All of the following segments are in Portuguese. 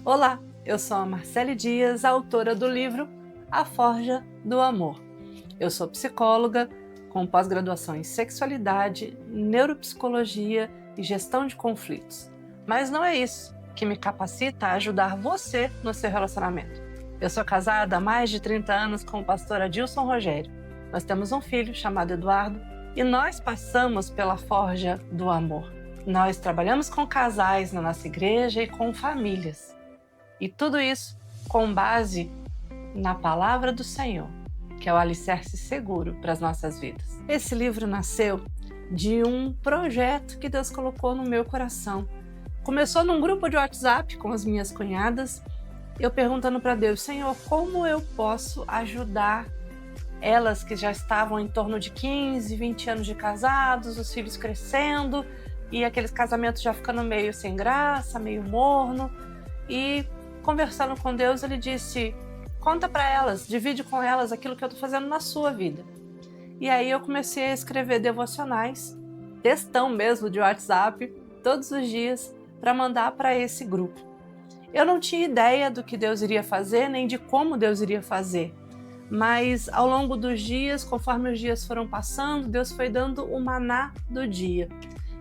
Olá, eu sou a Marcele Dias, autora do livro A Forja do Amor. Eu sou psicóloga com pós-graduação em sexualidade, neuropsicologia e gestão de conflitos. Mas não é isso que me capacita a ajudar você no seu relacionamento. Eu sou casada há mais de 30 anos com o pastor Adilson Rogério. Nós temos um filho chamado Eduardo e nós passamos pela forja do amor. Nós trabalhamos com casais na nossa igreja e com famílias. E tudo isso com base na palavra do Senhor, que é o alicerce seguro para as nossas vidas. Esse livro nasceu de um projeto que Deus colocou no meu coração. Começou num grupo de WhatsApp com as minhas cunhadas, eu perguntando para Deus: Senhor, como eu posso ajudar elas que já estavam em torno de 15, 20 anos de casados, os filhos crescendo e aqueles casamentos já ficando meio sem graça, meio morno. E conversando com Deus, ele disse: conta para elas, divide com elas aquilo que eu estou fazendo na sua vida. E aí eu comecei a escrever devocionais, textão mesmo de WhatsApp, todos os dias, para mandar para esse grupo. Eu não tinha ideia do que Deus iria fazer, nem de como Deus iria fazer. Mas ao longo dos dias, conforme os dias foram passando, Deus foi dando o maná do dia.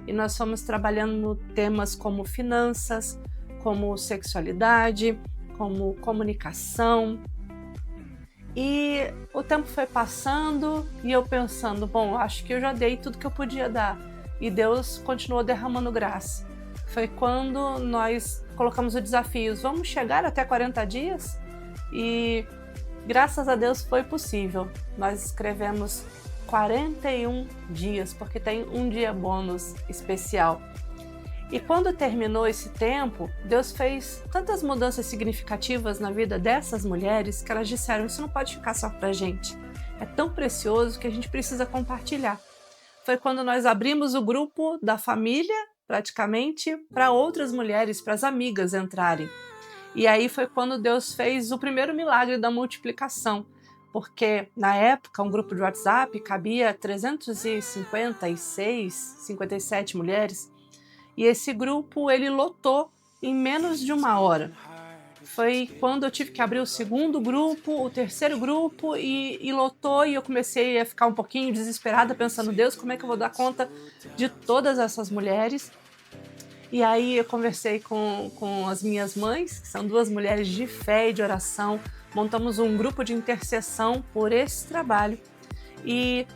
E nós fomos trabalhando temas como finanças, como sexualidade, como comunicação. E o tempo foi passando e eu pensando, bom, acho que eu já dei tudo que eu podia dar. E Deus continuou derramando graça. Foi quando nós colocamos o desafio: vamos chegar até 40 dias? E graças a Deus foi possível. Nós escrevemos 41 dias, porque tem um dia bônus especial. E quando terminou esse tempo, Deus fez tantas mudanças significativas na vida dessas mulheres que elas disseram: isso não pode ficar só pra gente. É tão precioso que a gente precisa compartilhar. Foi quando nós abrimos o grupo da família, praticamente, para outras mulheres, para as amigas entrarem. E aí foi quando Deus fez o primeiro milagre da multiplicação, porque na época um grupo de WhatsApp cabia 356, 57 mulheres, e esse grupo ele lotou em menos de uma hora. Foi quando eu tive que abrir o segundo grupo, o terceiro grupo e lotou, e eu comecei a ficar um pouquinho desesperada, pensando: Deus, como é que eu vou dar conta de todas essas mulheres? E aí eu conversei com as minhas mães, que são duas mulheres de fé e de oração, montamos um grupo de intercessão por esse trabalho e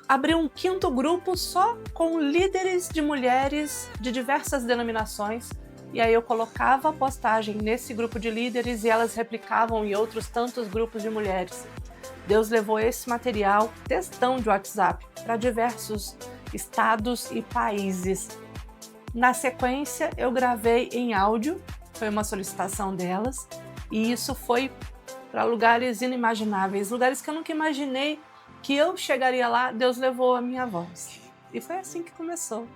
abri um quinto grupo só com líderes de mulheres de diversas denominações. E aí eu colocava a postagem nesse grupo de líderes e elas replicavam em outros tantos grupos de mulheres. Deus levou esse material, textão de WhatsApp, para diversos estados e países. Na sequência, eu gravei em áudio, foi uma solicitação delas, e isso foi para lugares inimagináveis, lugares que eu nunca imaginei que eu chegaria lá. Deus levou a minha voz. E foi assim que começou.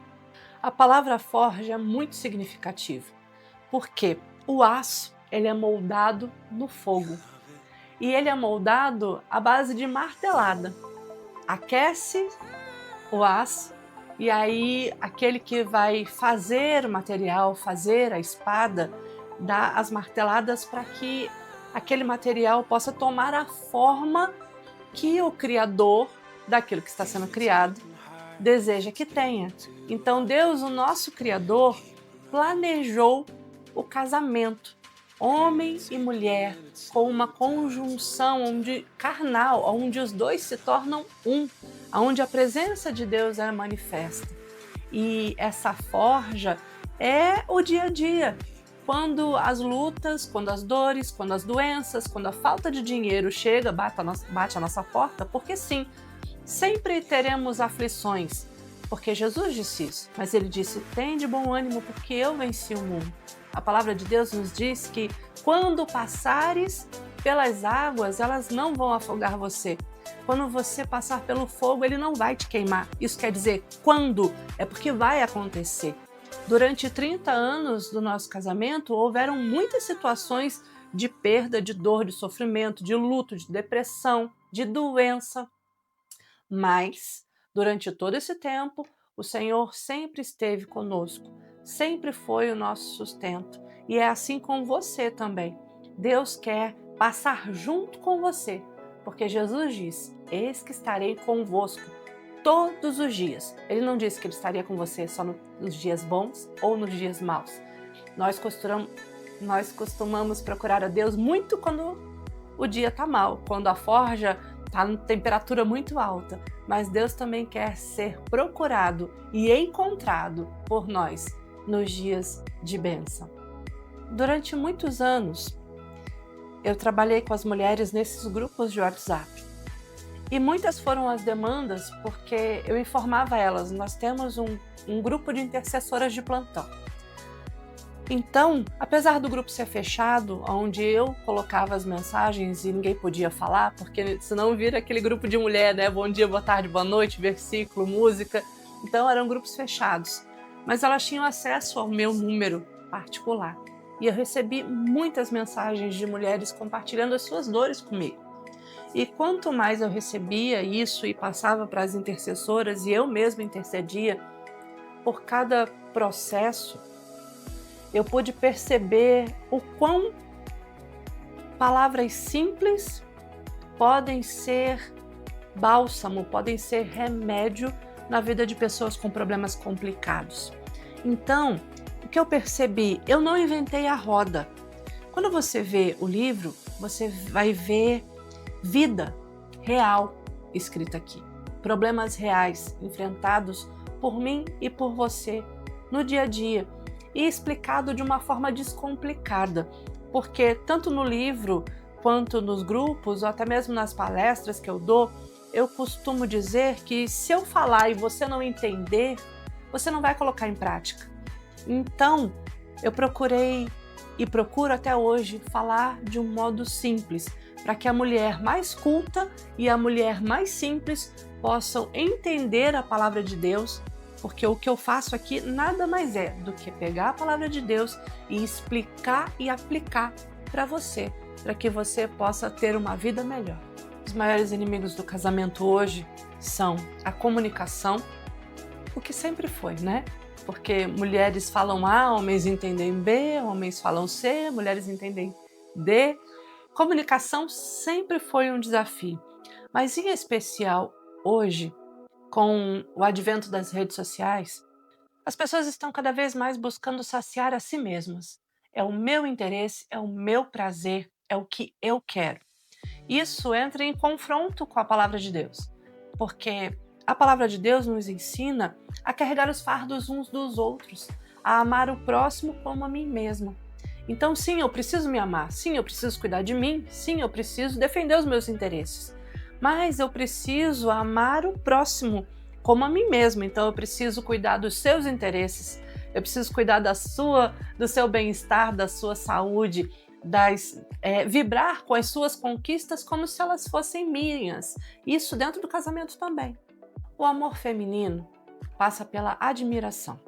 A palavra forja é muito significativa, porque o aço ele é moldado no fogo, e ele é moldado à base de martelada. Aquece o aço, e aí aquele que vai fazer o material, fazer a espada, dá as marteladas para que aquele material possa tomar a forma que o criador daquilo que está sendo criado deseja que tenha. Então Deus, o nosso criador, planejou o casamento, homem e mulher, com uma conjunção carnal, onde os dois se tornam um, onde a presença de Deus é manifesta. E essa forja é o dia a dia. Quando as lutas, quando as dores, quando as doenças, quando a falta de dinheiro chega, bate a nossa porta, porque sim, sempre teremos aflições, porque Jesus disse isso, mas ele disse: tem de bom ânimo, porque eu venci o mundo. A palavra de Deus nos diz que quando passares pelas águas, elas não vão afogar você. Quando você passar pelo fogo, ele não vai te queimar. Isso quer dizer quando, é porque vai acontecer. Durante 30 anos do nosso casamento, houveram muitas situações de perda, de dor, de sofrimento, de luto, de depressão, de doença. Mas, durante todo esse tempo, o Senhor sempre esteve conosco, sempre foi o nosso sustento. E é assim com você também. Deus quer passar junto com você, porque Jesus diz: eis que estarei convosco todos os dias. Ele não disse que ele estaria com você só nos dias bons ou nos dias maus. Nós costumamos procurar a Deus muito quando o dia está mal, quando a forja está em temperatura muito alta. Mas Deus também quer ser procurado e encontrado por nós nos dias de bênção. Durante muitos anos, eu trabalhei com as mulheres nesses grupos de WhatsApp. E muitas foram as demandas porque eu informava elas, nós temos um grupo de intercessoras de plantão. Então, apesar do grupo ser fechado, onde eu colocava as mensagens e ninguém podia falar, porque senão vira aquele grupo de mulher, né? Bom dia, boa tarde, boa noite, versículo, música. Então eram grupos fechados. Mas elas tinham acesso ao meu número particular. E eu recebi muitas mensagens de mulheres compartilhando as suas dores comigo. E quanto mais eu recebia isso e passava para as intercessoras, e eu mesma intercedia, por cada processo, eu pude perceber o quão palavras simples podem ser bálsamo, podem ser remédio na vida de pessoas com problemas complicados. Então, o que eu percebi? Eu não inventei a roda. Quando você vê o livro, você vai ver vida real escrita aqui. Problemas reais enfrentados por mim e por você no dia a dia e explicado de uma forma descomplicada, porque tanto no livro quanto nos grupos ou até mesmo nas palestras que eu dou, eu costumo dizer que se eu falar e você não entender, você não vai colocar em prática. Então, eu procurei e procuro até hoje falar de um modo simples, para que a mulher mais culta e a mulher mais simples possam entender a palavra de Deus, porque o que eu faço aqui nada mais é do que pegar a palavra de Deus e explicar e aplicar para você, para que você possa ter uma vida melhor. Os maiores inimigos do casamento hoje são a comunicação, o que sempre foi, né? Porque mulheres falam A, homens entendem B, homens falam C, mulheres entendem D. Comunicação sempre foi um desafio, mas em especial hoje, com o advento das redes sociais, as pessoas estão cada vez mais buscando saciar a si mesmas. É o meu interesse, é o meu prazer, é o que eu quero. Isso entra em confronto com a palavra de Deus, porque a palavra de Deus nos ensina a carregar os fardos uns dos outros, a amar o próximo como a mim mesma. Então, sim, eu preciso me amar, sim, eu preciso cuidar de mim, sim, eu preciso defender os meus interesses, mas eu preciso amar o próximo como a mim mesma. Então, eu preciso cuidar dos seus interesses, eu preciso cuidar do seu bem-estar, da sua saúde, vibrar com as suas conquistas como se elas fossem minhas. Isso dentro do casamento também. O amor feminino passa pela admiração.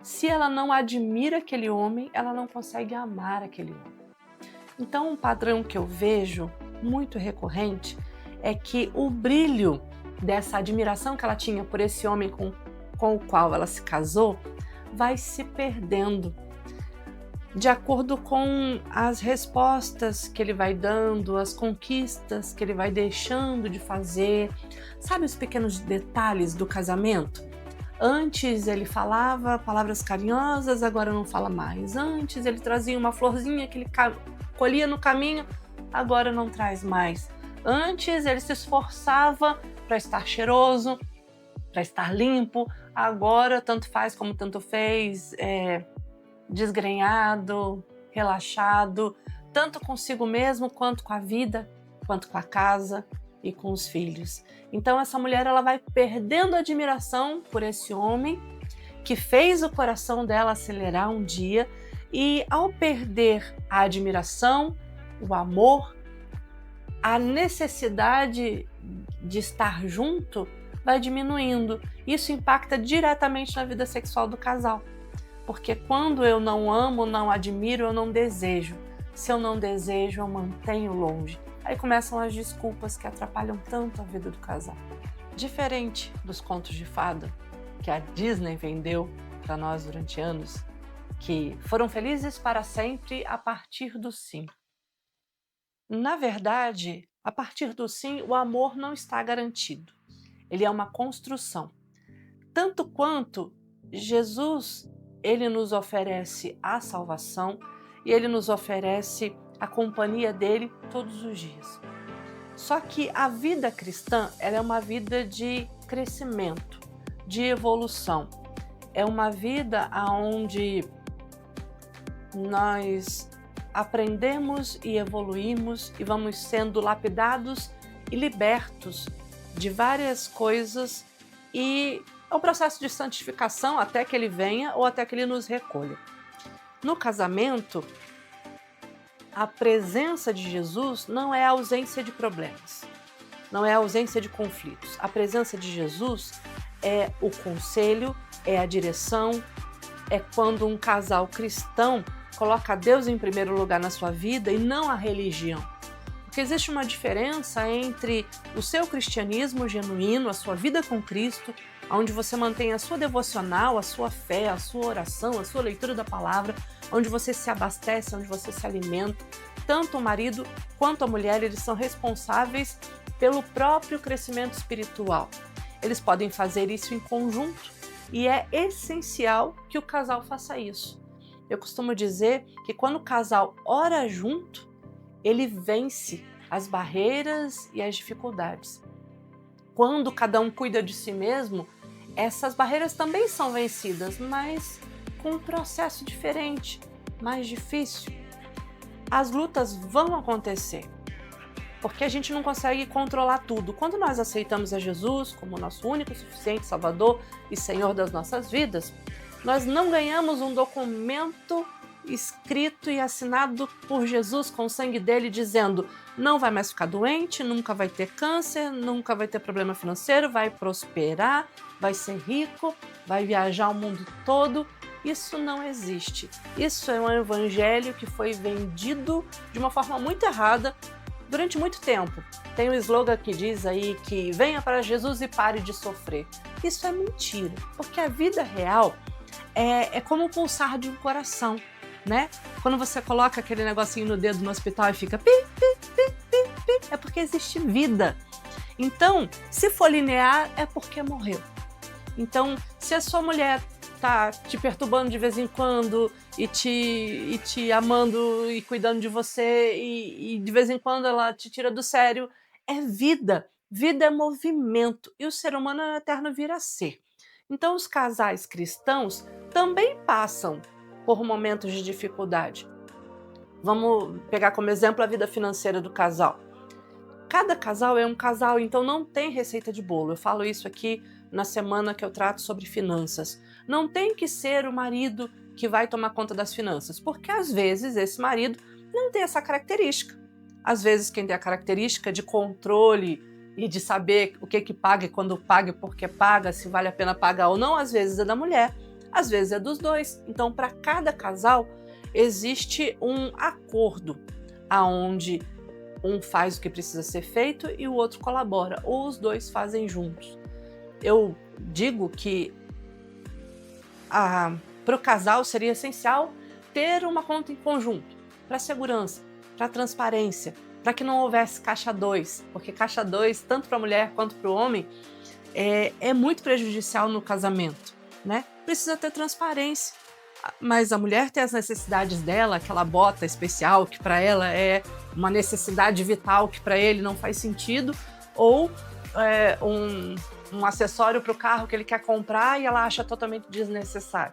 Se ela não admira aquele homem, ela não consegue amar aquele homem. Então, um padrão que eu vejo muito recorrente é que o brilho dessa admiração que ela tinha por esse homem com o qual ela se casou vai se perdendo de acordo com as respostas que ele vai dando, as conquistas que ele vai deixando de fazer. Sabe os pequenos detalhes do casamento? Antes ele falava palavras carinhosas, agora não fala mais. Antes ele trazia uma florzinha que ele colhia no caminho, agora não traz mais. Antes ele se esforçava para estar cheiroso, para estar limpo, agora tanto faz como tanto fez, desgrenhado, relaxado, tanto consigo mesmo quanto com a vida, quanto com a casa e com os filhos. Então essa mulher ela vai perdendo a admiração por esse homem que fez o coração dela acelerar um dia, e ao perder a admiração, o amor, a necessidade de estar junto vai diminuindo. Isso impacta diretamente na vida sexual do casal, porque quando eu não amo, não admiro, eu não desejo. Se eu não desejo, eu mantenho longe. Aí começam as desculpas que atrapalham tanto a vida do casal. Diferente dos contos de fada que a Disney vendeu para nós durante anos, que foram felizes para sempre a partir do sim. Na verdade, a partir do sim, o amor não está garantido. Ele é uma construção. Tanto quanto Jesus, ele nos oferece a salvação e ele nos oferece a companhia dele todos os dias. Só que a vida cristã, ela é uma vida de crescimento, de evolução. É uma vida onde nós aprendemos e evoluímos e vamos sendo lapidados e libertos de várias coisas, e é um processo de santificação até que ele venha ou até que ele nos recolha. No casamento, a presença de Jesus não é a ausência de problemas, não é a ausência de conflitos. A presença de Jesus é o conselho, é a direção, é quando um casal cristão coloca Deus em primeiro lugar na sua vida e não a religião. Porque existe uma diferença entre o seu cristianismo genuíno, a sua vida com Cristo, onde você mantém a sua devocional, a sua fé, a sua oração, a sua leitura da palavra, onde você se abastece, onde você se alimenta. Tanto o marido quanto a mulher, eles são responsáveis pelo próprio crescimento espiritual. Eles podem fazer isso em conjunto e é essencial que o casal faça isso. Eu costumo dizer que quando o casal ora junto, ele vence as barreiras e as dificuldades. Quando cada um cuida de si mesmo, essas barreiras também são vencidas, mas com um processo diferente, mais difícil. As lutas vão acontecer, porque a gente não consegue controlar tudo. Quando nós aceitamos a Jesus como nosso único, suficiente Salvador e Senhor das nossas vidas, nós não ganhamos um documento escrito e assinado por Jesus com o sangue dele dizendo: não vai mais ficar doente, nunca vai ter câncer, nunca vai ter problema financeiro, vai prosperar, vai ser rico, vai viajar o mundo todo. Isso não existe. Isso é um evangelho que foi vendido de uma forma muito errada durante muito tempo. Tem um slogan que diz aí que venha para Jesus e pare de sofrer. Isso é mentira, porque a vida real é como o pulsar de um coração, né? Quando você coloca aquele negocinho no dedo no hospital e fica pi, pi, pi, pi, pi, é porque existe vida. Então, se for linear, é porque morreu. Então, se a sua mulher tá te perturbando de vez em quando e te amando e cuidando de você e de vez em quando ela te tira do sério, é vida. Vida é movimento e o ser humano é eterno vir a ser. Então, os casais cristãos também passam por momentos de dificuldade. Vamos pegar como exemplo a vida financeira do casal. Cada casal é um casal, então não tem receita de bolo. Eu falo isso aqui na semana que eu trato sobre finanças. Não tem que ser o marido que vai tomar conta das finanças, porque às vezes esse marido não tem essa característica. Às vezes quem tem a característica de controle e de saber o que paga e quando paga e por que paga, se vale a pena pagar ou não, às vezes é da mulher, às vezes é dos dois. Então, para cada casal, existe um acordo aonde um faz o que precisa ser feito e o outro colabora, ou os dois fazem juntos. Eu digo que para o casal seria essencial ter uma conta em conjunto, para segurança, para transparência, para que não houvesse caixa 2, porque caixa 2, tanto para a mulher quanto para o homem, é muito prejudicial no casamento, né? Precisa ter transparência, mas a mulher tem as necessidades dela, aquela bota especial que para ela é uma necessidade vital que para ele não faz sentido, ou um acessório para o carro que ele quer comprar e ela acha totalmente desnecessário.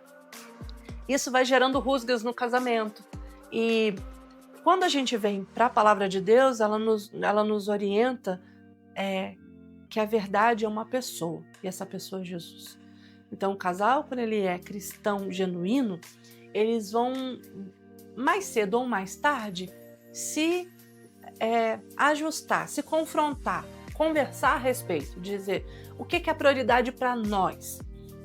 Isso vai gerando rusgas no casamento. E quando a gente vem para a palavra de Deus, ela nos orienta que a verdade é uma pessoa, e essa pessoa é Jesus. Então o casal, quando ele é cristão genuíno, eles vão mais cedo ou mais tarde se ajustar, se confrontar, conversar a respeito, dizer o que é prioridade para nós,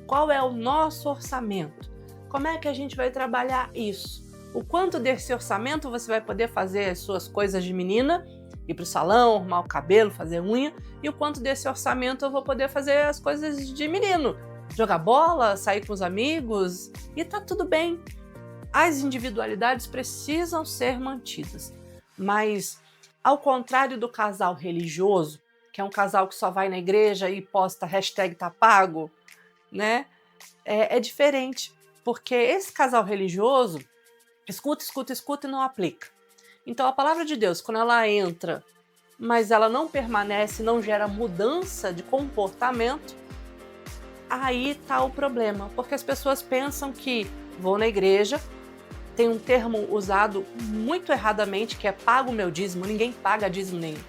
qual é o nosso orçamento, como é que a gente vai trabalhar isso, o quanto desse orçamento você vai poder fazer as suas coisas de menina, ir para o salão, arrumar o cabelo, fazer unha, e o quanto desse orçamento eu vou poder fazer as coisas de menino, jogar bola, sair com os amigos, e tá tudo bem. As individualidades precisam ser mantidas, mas ao contrário do casal religioso, que é um casal que só vai na igreja e posta hashtag tá pago, né? É diferente, porque esse casal religioso escuta, escuta, escuta e não aplica. Então a palavra de Deus, quando ela entra, mas ela não permanece, não gera mudança de comportamento, aí está o problema, porque as pessoas pensam que vou na igreja, tem um termo usado muito erradamente que é pago o meu dízimo, ninguém paga dízimo nenhum.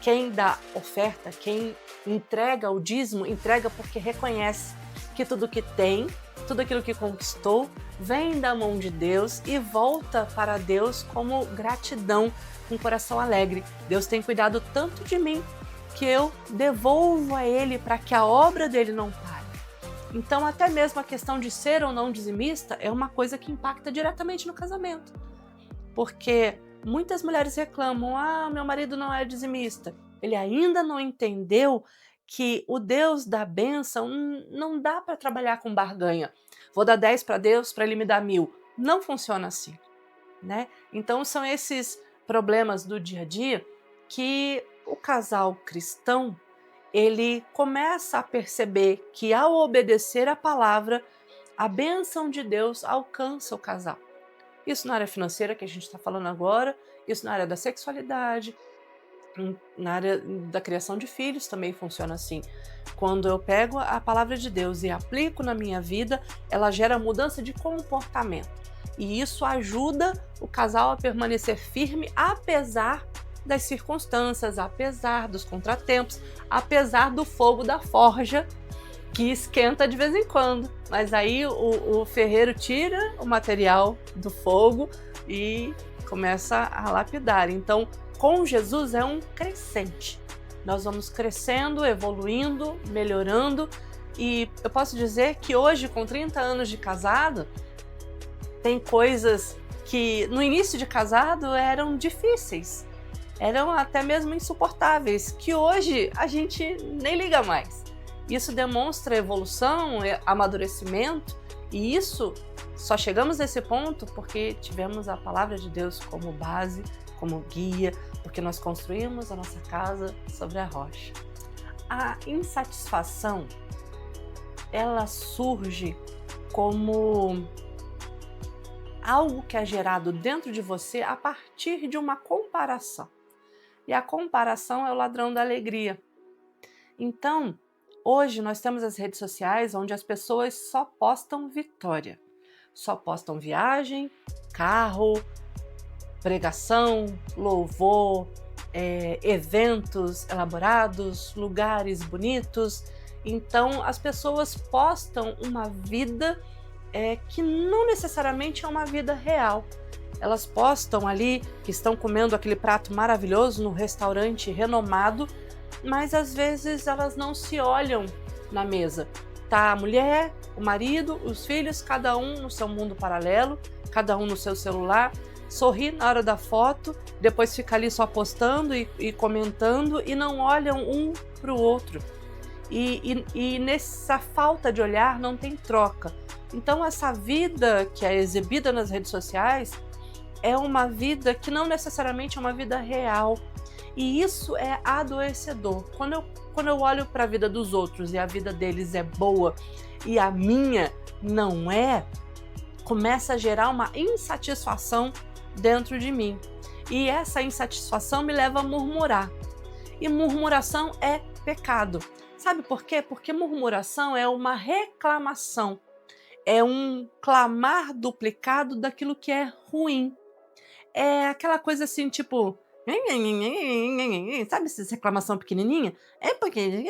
Quem dá oferta, quem entrega o dízimo, entrega porque reconhece que tudo que tem, tudo aquilo que conquistou, vem da mão de Deus e volta para Deus como gratidão, com coração alegre. Deus tem cuidado tanto de mim que eu devolvo a Ele para que a obra dele não pare. Então, até mesmo a questão de ser ou não dizimista é uma coisa que impacta diretamente no casamento. Porque muitas mulheres reclamam, meu marido não é dizimista. Ele ainda não entendeu que o Deus da bênção não dá para trabalhar com barganha. Vou dar 10 para Deus para ele me dar 1000. Não funciona assim, né? Então são esses problemas do dia a dia que o casal cristão, ele começa a perceber que ao obedecer a palavra, a bênção de Deus alcança o casal. Isso na área financeira que a gente está falando agora, isso na área da sexualidade, na área da criação de filhos também funciona assim. Quando eu pego a palavra de Deus e aplico na minha vida, ela gera mudança de comportamento. E isso ajuda o casal a permanecer firme, apesar das circunstâncias, apesar dos contratempos, apesar do fogo da forja, que esquenta de vez em quando. Mas aí o ferreiro tira o material do fogo e começa a lapidar. Então, com Jesus é um crescente. Nós vamos crescendo, evoluindo, melhorando. E eu posso dizer que hoje, com 30 anos de casado, tem coisas que no início de casado eram difíceis, eram até mesmo insuportáveis, que hoje a gente nem liga mais. Isso demonstra evolução, amadurecimento, e isso só chegamos nesse ponto porque tivemos a palavra de Deus como base, como guia, porque nós construímos a nossa casa sobre a rocha. A insatisfação, ela surge como algo que é gerado dentro de você a partir de uma comparação. E a comparação é o ladrão da alegria. Então, hoje nós temos as redes sociais onde as pessoas só postam vitória. Só postam viagem, carro, pregação, louvor, eventos elaborados, lugares bonitos. Então, as pessoas postam uma vida que não necessariamente é uma vida real. Elas postam ali que estão comendo aquele prato maravilhoso no restaurante renomado, mas às vezes elas não se olham na mesa. Tá a mulher, o marido, os filhos, cada um no seu mundo paralelo, cada um no seu celular, sorri na hora da foto, depois fica ali só postando e comentando e não olham um para o outro. E nessa falta de olhar não tem troca. Então essa vida que é exibida nas redes sociais é uma vida que não necessariamente é uma vida real. E isso é adoecedor. Quando eu olho para a vida dos outros e a vida deles é boa e a minha não é, começa a gerar uma insatisfação dentro de mim. E essa insatisfação me leva a murmurar. E murmuração é pecado. Sabe por quê? Porque murmuração é uma reclamação. É um clamar duplicado daquilo que é ruim. É aquela coisa assim, tipo... Sabe essa reclamação pequenininha? É porque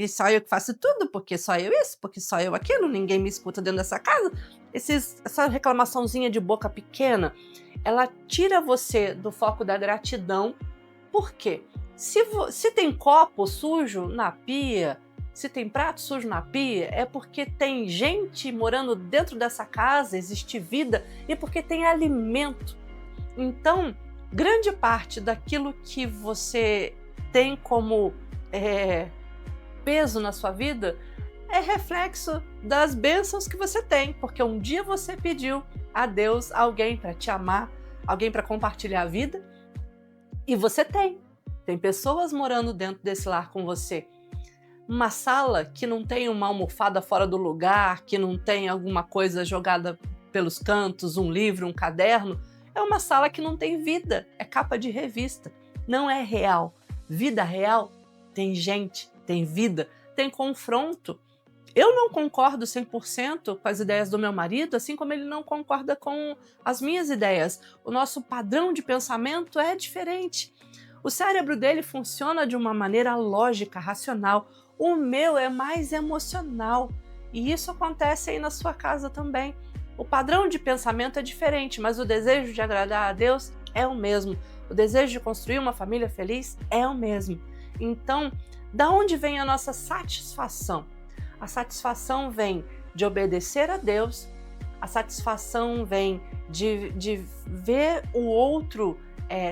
só eu que faço tudo, porque só eu isso, porque só eu aquilo, ninguém me escuta dentro dessa casa. Essa reclamaçãozinha de boca pequena, ela tira você do foco da gratidão. Por quê? Se tem copo sujo na pia, se tem prato sujo na pia, é porque tem gente morando dentro dessa casa, existe vida, e porque tem alimento. Então, grande parte daquilo que você tem como peso na sua vida é reflexo das bênçãos que você tem, porque um dia você pediu a Deus alguém para te amar, alguém para compartilhar a vida. E você tem pessoas morando dentro desse lar com você. Uma sala que não tem uma almofada fora do lugar, que não tem alguma coisa jogada pelos cantos, um livro, um caderno, é uma sala que não tem vida, é capa de revista, não é real. Vida real tem gente, tem vida, tem confronto. Eu não concordo 100% com as ideias do meu marido, assim como ele não concorda com as minhas ideias. O nosso padrão de pensamento é diferente. O cérebro dele funciona de uma maneira lógica, racional. O meu é mais emocional. E isso acontece aí na sua casa também. O padrão de pensamento é diferente, mas o desejo de agradar a Deus é o mesmo. O desejo de construir uma família feliz é o mesmo. Então, da onde vem a nossa satisfação? A satisfação vem de obedecer a Deus, a satisfação vem de ver o outro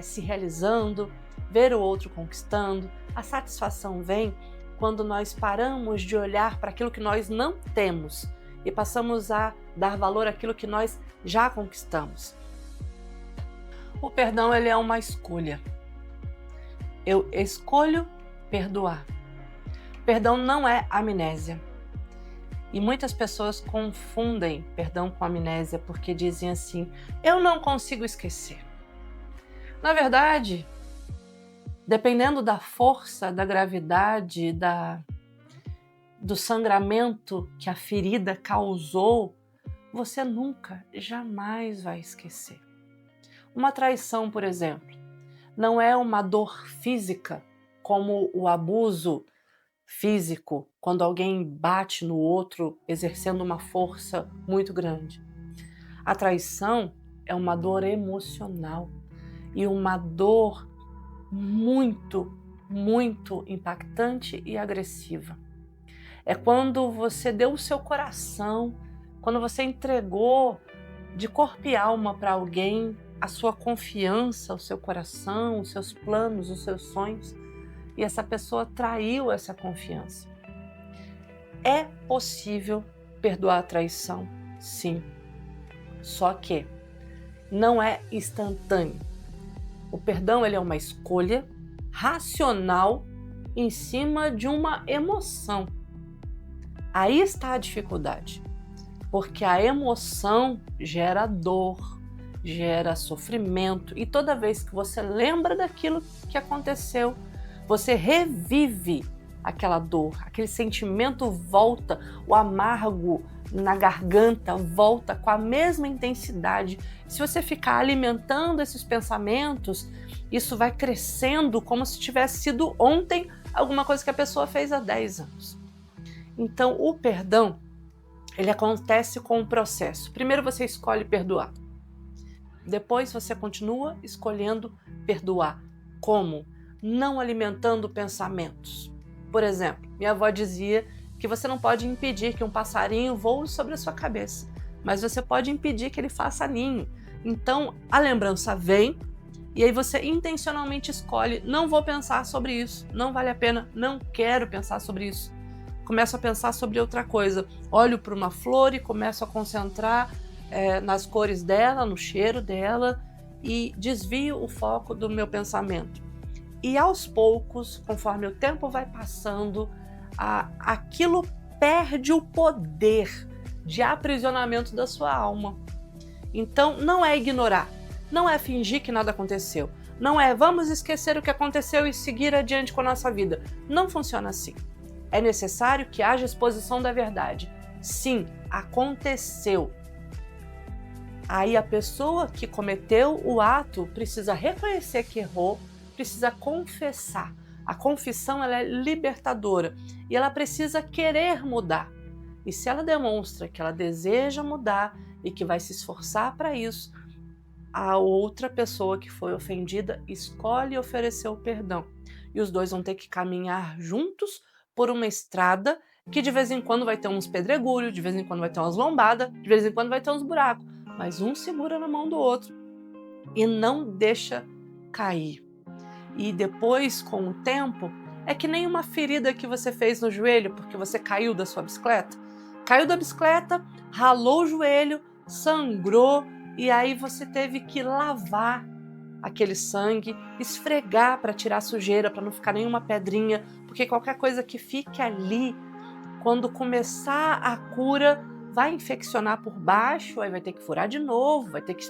se realizando, ver o outro conquistando. A satisfação vem quando nós paramos de olhar para aquilo que nós não temos e passamos a dar valor àquilo que nós já conquistamos. O perdão, ele é uma escolha. Eu escolho perdoar. Perdão não é amnésia. E muitas pessoas confundem perdão com amnésia porque dizem assim: eu não consigo esquecer. Na verdade, dependendo da força, da gravidade, do sangramento que a ferida causou, você nunca, jamais vai esquecer. Uma traição, por exemplo, não é uma dor física como o abuso físico, quando alguém bate no outro exercendo uma força muito grande. A traição é uma dor emocional e uma dor muito, muito impactante e agressiva. É quando você deu o seu coração, quando você entregou de corpo e alma para alguém a sua confiança, o seu coração, os seus planos, os seus sonhos, e essa pessoa traiu essa confiança. É possível perdoar a traição, sim. Só que não é instantâneo. O perdão, ele é uma escolha racional em cima de uma emoção. Aí está a dificuldade, porque a emoção gera dor, gera sofrimento, e toda vez que você lembra daquilo que aconteceu, você revive aquela dor, aquele sentimento volta, o amargo na garganta volta com a mesma intensidade. Se você ficar alimentando esses pensamentos, isso vai crescendo como se tivesse sido ontem alguma coisa que a pessoa fez há 10 anos. Então, o perdão, ele acontece com um processo. Primeiro você escolhe perdoar. Depois você continua escolhendo perdoar. Como? Não alimentando pensamentos. Por exemplo, minha avó dizia que você não pode impedir que um passarinho voe sobre a sua cabeça, mas você pode impedir que ele faça ninho. Então, a lembrança vem e aí você intencionalmente escolhe: não vou pensar sobre isso, não vale a pena, não quero pensar sobre isso. Começo a pensar sobre outra coisa. Olho para uma flor e começo a concentrar nas cores dela, no cheiro dela, e desvio o foco do meu pensamento. E aos poucos, conforme o tempo vai passando, aquilo perde o poder de aprisionamento da sua alma. Então, não é ignorar, não é fingir que nada aconteceu, não é vamos esquecer o que aconteceu e seguir adiante com a nossa vida. Não funciona assim. É necessário que haja exposição da verdade. Sim, aconteceu. Aí a pessoa que cometeu o ato precisa reconhecer que errou, precisa confessar. A confissão, ela é libertadora e ela precisa querer mudar. E se ela demonstra que ela deseja mudar e que vai se esforçar para isso, a outra pessoa que foi ofendida escolhe oferecer o perdão. E os dois vão ter que caminhar juntos por uma estrada que de vez em quando vai ter uns pedregulhos, de vez em quando vai ter umas lombadas, de vez em quando vai ter uns buracos, mas um segura na mão do outro e não deixa cair. E depois, com o tempo, é que nem uma ferida que você fez no joelho porque você caiu da sua bicicleta. Caiu da bicicleta, ralou o joelho, sangrou e aí você teve que lavar aquele sangue, esfregar para tirar a sujeira, para não ficar nenhuma pedrinha, porque qualquer coisa que fique ali, quando começar a cura, vai infeccionar por baixo, aí vai ter que furar de novo, vai ter que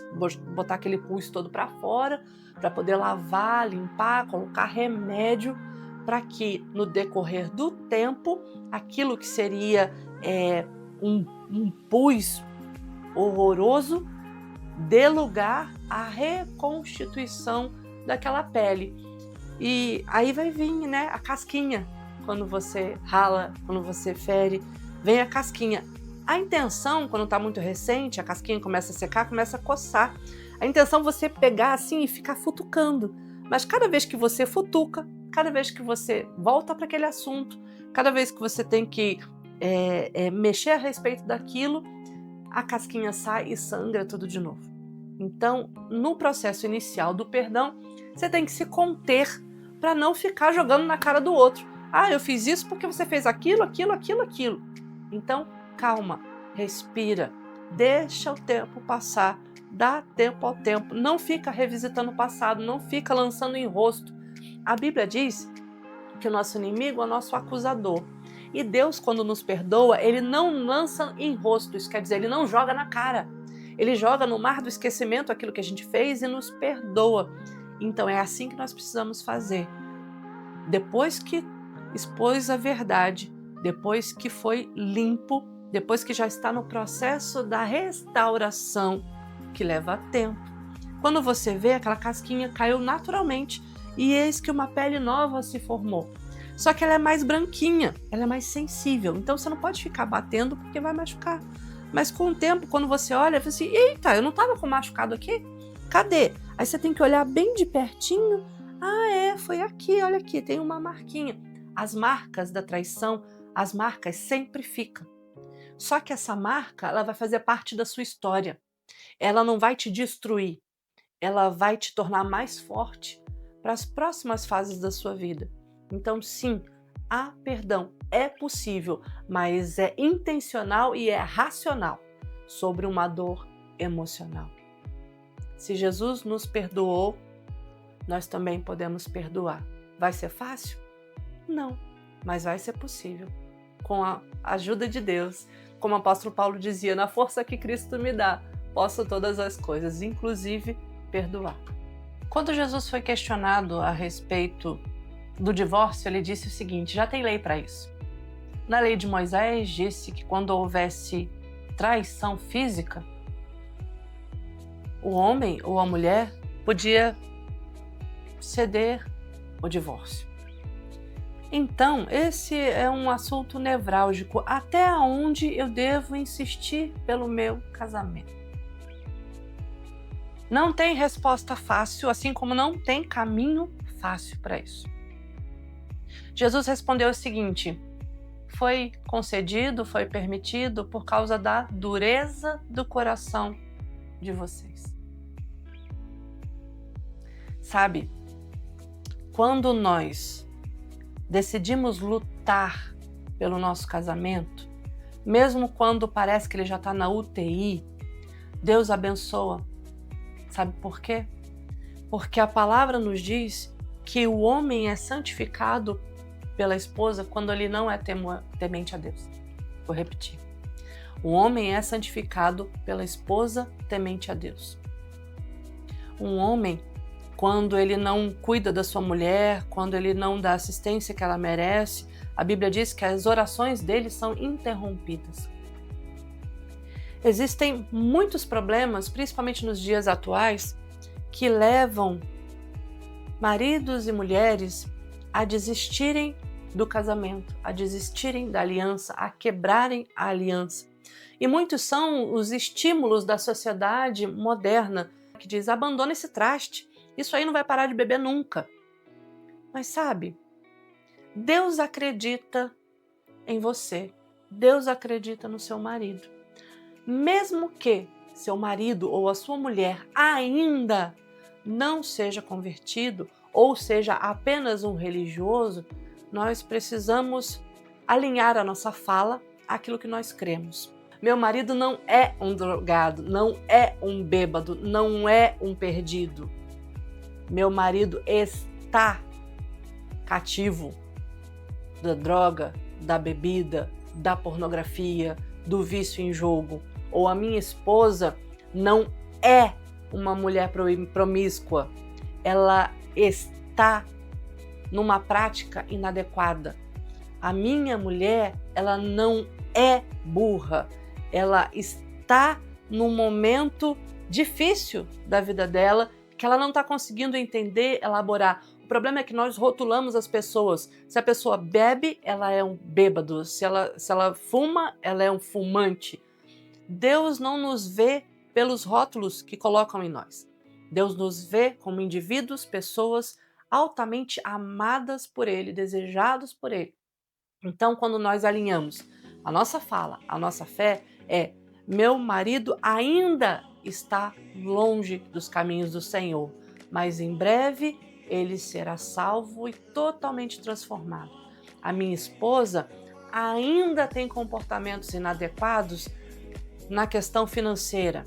botar aquele pus todo para fora, para poder lavar, limpar, colocar remédio, para que no decorrer do tempo, aquilo que seria um pus horroroso, dê lugar à reconstituição daquela pele. E aí vai vir, né, a casquinha. Quando você rala, quando você fere, vem a casquinha. A intenção, quando está muito recente, a casquinha começa a secar, começa a coçar. A intenção é você pegar assim e ficar futucando. Mas cada vez que você futuca, cada vez que você volta para aquele assunto, cada vez que você tem que mexer a respeito daquilo, a casquinha sai e sangra tudo de novo. Então, no processo inicial do perdão, você tem que se conter para não ficar jogando na cara do outro. Ah, eu fiz isso porque você fez aquilo. Então, calma, respira, deixa o tempo passar, dá tempo ao tempo, não fica revisitando o passado, não fica lançando em rosto. A Bíblia diz que o nosso inimigo é o nosso acusador. E Deus, quando nos perdoa, Ele não lança em rosto, isso quer dizer, Ele não joga na cara. Ele joga no mar do esquecimento aquilo que a gente fez e nos perdoa. Então é assim que nós precisamos fazer. Depois que expôs a verdade, depois que foi limpo, depois que já está no processo da restauração, que leva tempo. Quando você vê, aquela casquinha caiu naturalmente e eis que uma pele nova se formou. Só que ela é mais branquinha, ela é mais sensível, então você não pode ficar batendo porque vai machucar. Mas com o tempo, quando você olha, você assim, eita, eu não estava com machucado aqui? Cadê? Aí você tem que olhar bem de pertinho. Ah, foi aqui, olha aqui, tem uma marquinha. As marcas da traição, as marcas sempre ficam. Só que essa marca, ela vai fazer parte da sua história. Ela não vai te destruir, ela vai te tornar mais forte para as próximas fases da sua vida. Então, sim, há perdão, é possível, mas é intencional e é racional sobre uma dor emocional. Se Jesus nos perdoou, nós também podemos perdoar. Vai ser fácil? Não, mas vai ser possível. Com a ajuda de Deus, como o apóstolo Paulo dizia, na força que Cristo me dá, posso todas as coisas, inclusive perdoar. Quando Jesus foi questionado a respeito do divórcio, ele disse o seguinte, já tem lei para isso. Na lei de Moisés, disse que quando houvesse traição física, o homem ou a mulher podia ceder o divórcio. Então, esse é um assunto nevrálgico. Até onde eu devo insistir pelo meu casamento? Não tem resposta fácil, assim como não tem caminho fácil para isso. Jesus respondeu o seguinte, foi concedido, foi permitido por causa da dureza do coração de vocês. Sabe, quando nós decidimos lutar pelo nosso casamento, mesmo quando parece que ele já está na UTI, Deus abençoa. Sabe por quê? Porque a palavra nos diz que o homem é santificado pela esposa quando ele não é temente a Deus. Vou repetir. O homem é santificado pela esposa temente a Deus. Um homem, quando ele não cuida da sua mulher, quando ele não dá a assistência que ela merece, a Bíblia diz que as orações dele são interrompidas. Existem muitos problemas, principalmente nos dias atuais, que levam maridos e mulheres a desistirem do casamento, a desistirem da aliança, a quebrarem a aliança. E muitos são os estímulos da sociedade moderna que diz, abandona esse traste, isso aí não vai parar de beber nunca. Mas sabe, Deus acredita em você, Deus acredita no seu marido. Mesmo que seu marido ou a sua mulher ainda não seja convertido ou seja apenas um religioso, nós precisamos alinhar a nossa fala àquilo que nós cremos. Meu marido não é um drogado, não é um bêbado, não é um perdido. Meu marido está cativo da droga, da bebida, da pornografia, do vício em jogo. Ou a minha esposa não é uma mulher promíscua, ela está numa prática inadequada. A minha mulher, ela não é burra, ela está num momento difícil da vida dela, que ela não está conseguindo entender, elaborar. O problema é que nós rotulamos as pessoas. Se a pessoa bebe, ela é um bêbado. Se ela fuma, ela é um fumante. Deus não nos vê pelos rótulos que colocam em nós. Deus nos vê como indivíduos, pessoas altamente amadas por Ele, desejados por Ele. Então, quando nós alinhamos a nossa fala, a nossa fé, meu marido ainda está longe dos caminhos do Senhor, mas em breve ele será salvo e totalmente transformado. A minha esposa ainda tem comportamentos inadequados na questão financeira,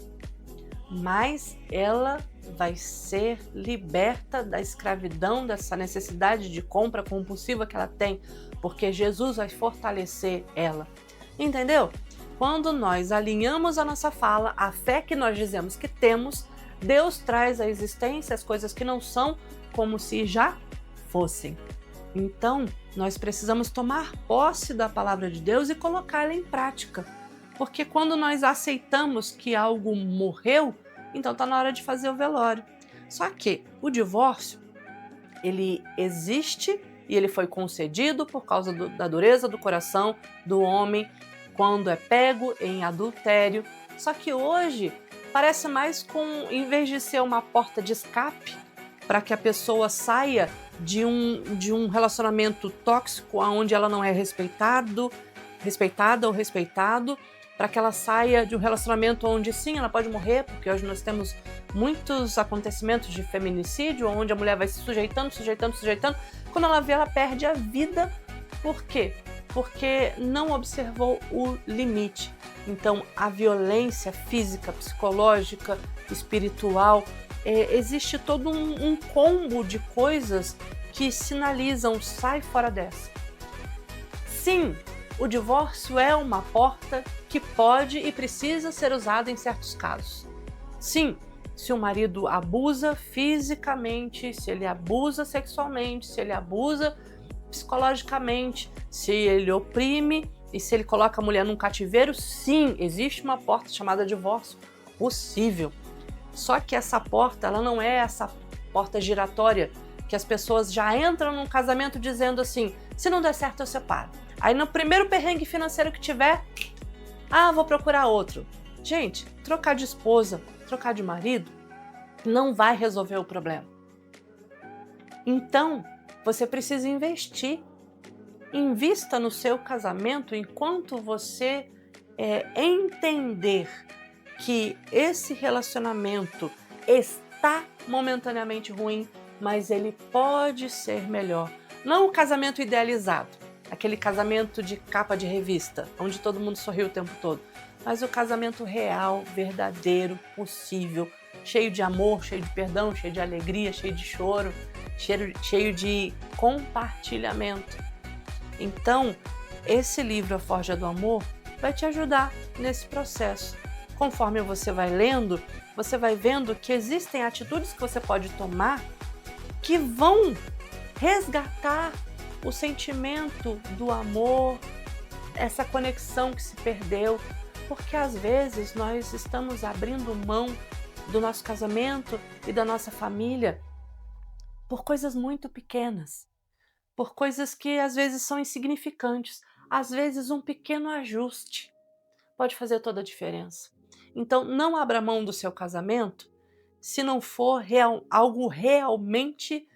mas ela vai ser liberta da escravidão, dessa necessidade de compra compulsiva que ela tem, porque Jesus vai fortalecer ela. Entendeu? Quando nós alinhamos a nossa fala, a fé que nós dizemos que temos, Deus traz à existência as coisas que não são como se já fossem. Então, nós precisamos tomar posse da palavra de Deus e colocá-la em prática. Porque quando nós aceitamos que algo morreu, então está na hora de fazer o velório. Só que o divórcio, ele existe e ele foi concedido por causa da dureza do coração do homem quando é pego em adultério. Só que hoje parece mais em vez de ser uma porta de escape para que a pessoa saia de um relacionamento tóxico onde ela não é respeitada ou respeitado, para que ela saia de um relacionamento onde sim, ela pode morrer, porque hoje nós temos muitos acontecimentos de feminicídio, onde a mulher vai se sujeitando, quando ela vê, ela perde a vida. Por quê? Porque não observou o limite. Então, a violência física, psicológica, espiritual, existe todo um combo de coisas que sinalizam, sai fora dessa. Sim, o divórcio é uma porta que pode e precisa ser usada em certos casos. Sim, se o marido abusa fisicamente, se ele abusa sexualmente, se ele abusa psicologicamente, se ele oprime e se ele coloca a mulher num cativeiro, sim, existe uma porta chamada divórcio possível. Só que essa porta, ela não é essa porta giratória que as pessoas já entram num casamento dizendo assim, se não der certo eu separo. Aí no primeiro perrengue financeiro que tiver, vou procurar outro. Gente, trocar de esposa, trocar de marido, não vai resolver o problema. Então, você precisa investir. Invista no seu casamento enquanto você entender que esse relacionamento está momentaneamente ruim, mas ele pode ser melhor. Não o casamento idealizado, aquele casamento de capa de revista, onde todo mundo sorri o tempo todo, mas o casamento real, verdadeiro, possível, cheio de amor, cheio de perdão, cheio de alegria, cheio de choro, cheio de compartilhamento. Então, esse livro, A Forja do Amor, vai te ajudar nesse processo. Conforme você vai lendo, você vai vendo que existem atitudes que você pode tomar que vão resgatar o sentimento do amor, essa conexão que se perdeu, porque às vezes nós estamos abrindo mão do nosso casamento e da nossa família por coisas muito pequenas, por coisas que às vezes são insignificantes. Às vezes um pequeno ajuste pode fazer toda a diferença. Então não abra mão do seu casamento se não for algo realmente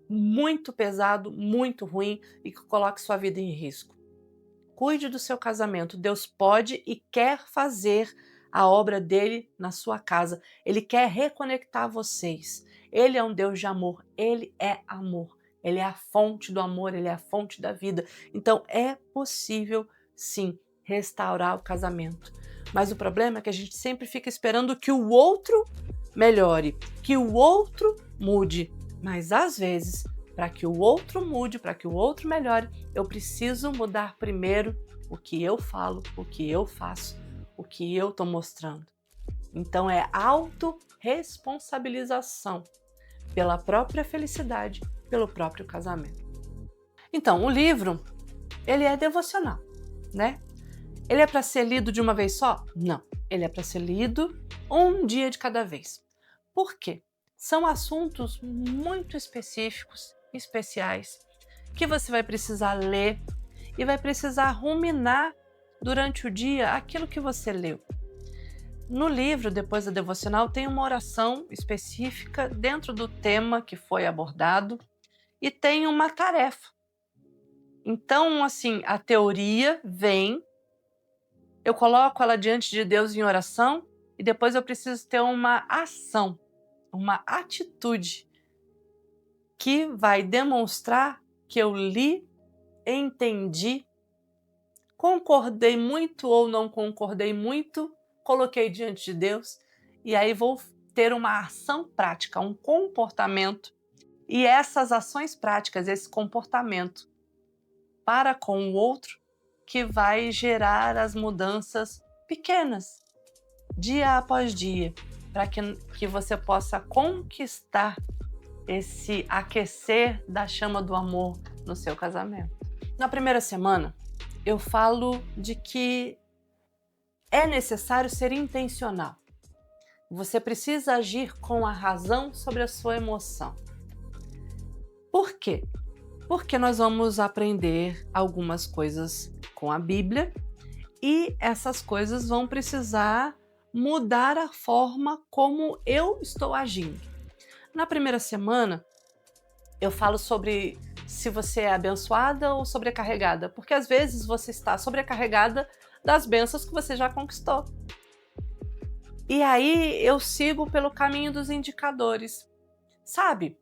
muito pesado, muito ruim e que coloque sua vida em risco. Cuide do seu casamento. Deus pode e quer fazer a obra dele na sua casa. Ele quer reconectar vocês. Ele é um Deus de amor. Ele é amor. Ele é a fonte do amor. Ele é a fonte da vida. Então é possível, sim, restaurar o casamento. Mas o problema é que a gente sempre fica esperando que o outro melhore, que o outro mude. Mas às vezes, para que o outro mude, para que o outro melhore, eu preciso mudar primeiro o que eu falo, o que eu faço, o que eu estou mostrando. Então é autorresponsabilização pela própria felicidade, pelo próprio casamento. Então, o livro, ele é devocional, né? Ele é para ser lido de uma vez só? Não. Ele é para ser lido um dia de cada vez. Por quê? São assuntos muito específicos, especiais, que você vai precisar ler e vai precisar ruminar durante o dia aquilo que você leu. No livro, depois da devocional, tem uma oração específica dentro do tema que foi abordado e tem uma tarefa. Então, assim, a teoria vem, eu coloco ela diante de Deus em oração e depois eu preciso ter uma ação, uma atitude que vai demonstrar que eu li, entendi, concordei muito ou não concordei muito, coloquei diante de Deus e aí vou ter uma ação prática, um comportamento e essas ações práticas, esse comportamento para com o outro que vai gerar as mudanças pequenas, dia após dia, para que você possa conquistar esse aquecer da chama do amor no seu casamento. Na primeira semana, eu falo de que é necessário ser intencional. Você precisa agir com a razão sobre a sua emoção. Por quê? Porque nós vamos aprender algumas coisas com a Bíblia e essas coisas vão precisar mudar a forma como eu estou agindo. Na primeira semana, eu falo sobre se você é abençoada ou sobrecarregada, porque às vezes você está sobrecarregada das bênçãos que você já conquistou. E aí eu sigo pelo caminho dos indicadores. Sabe,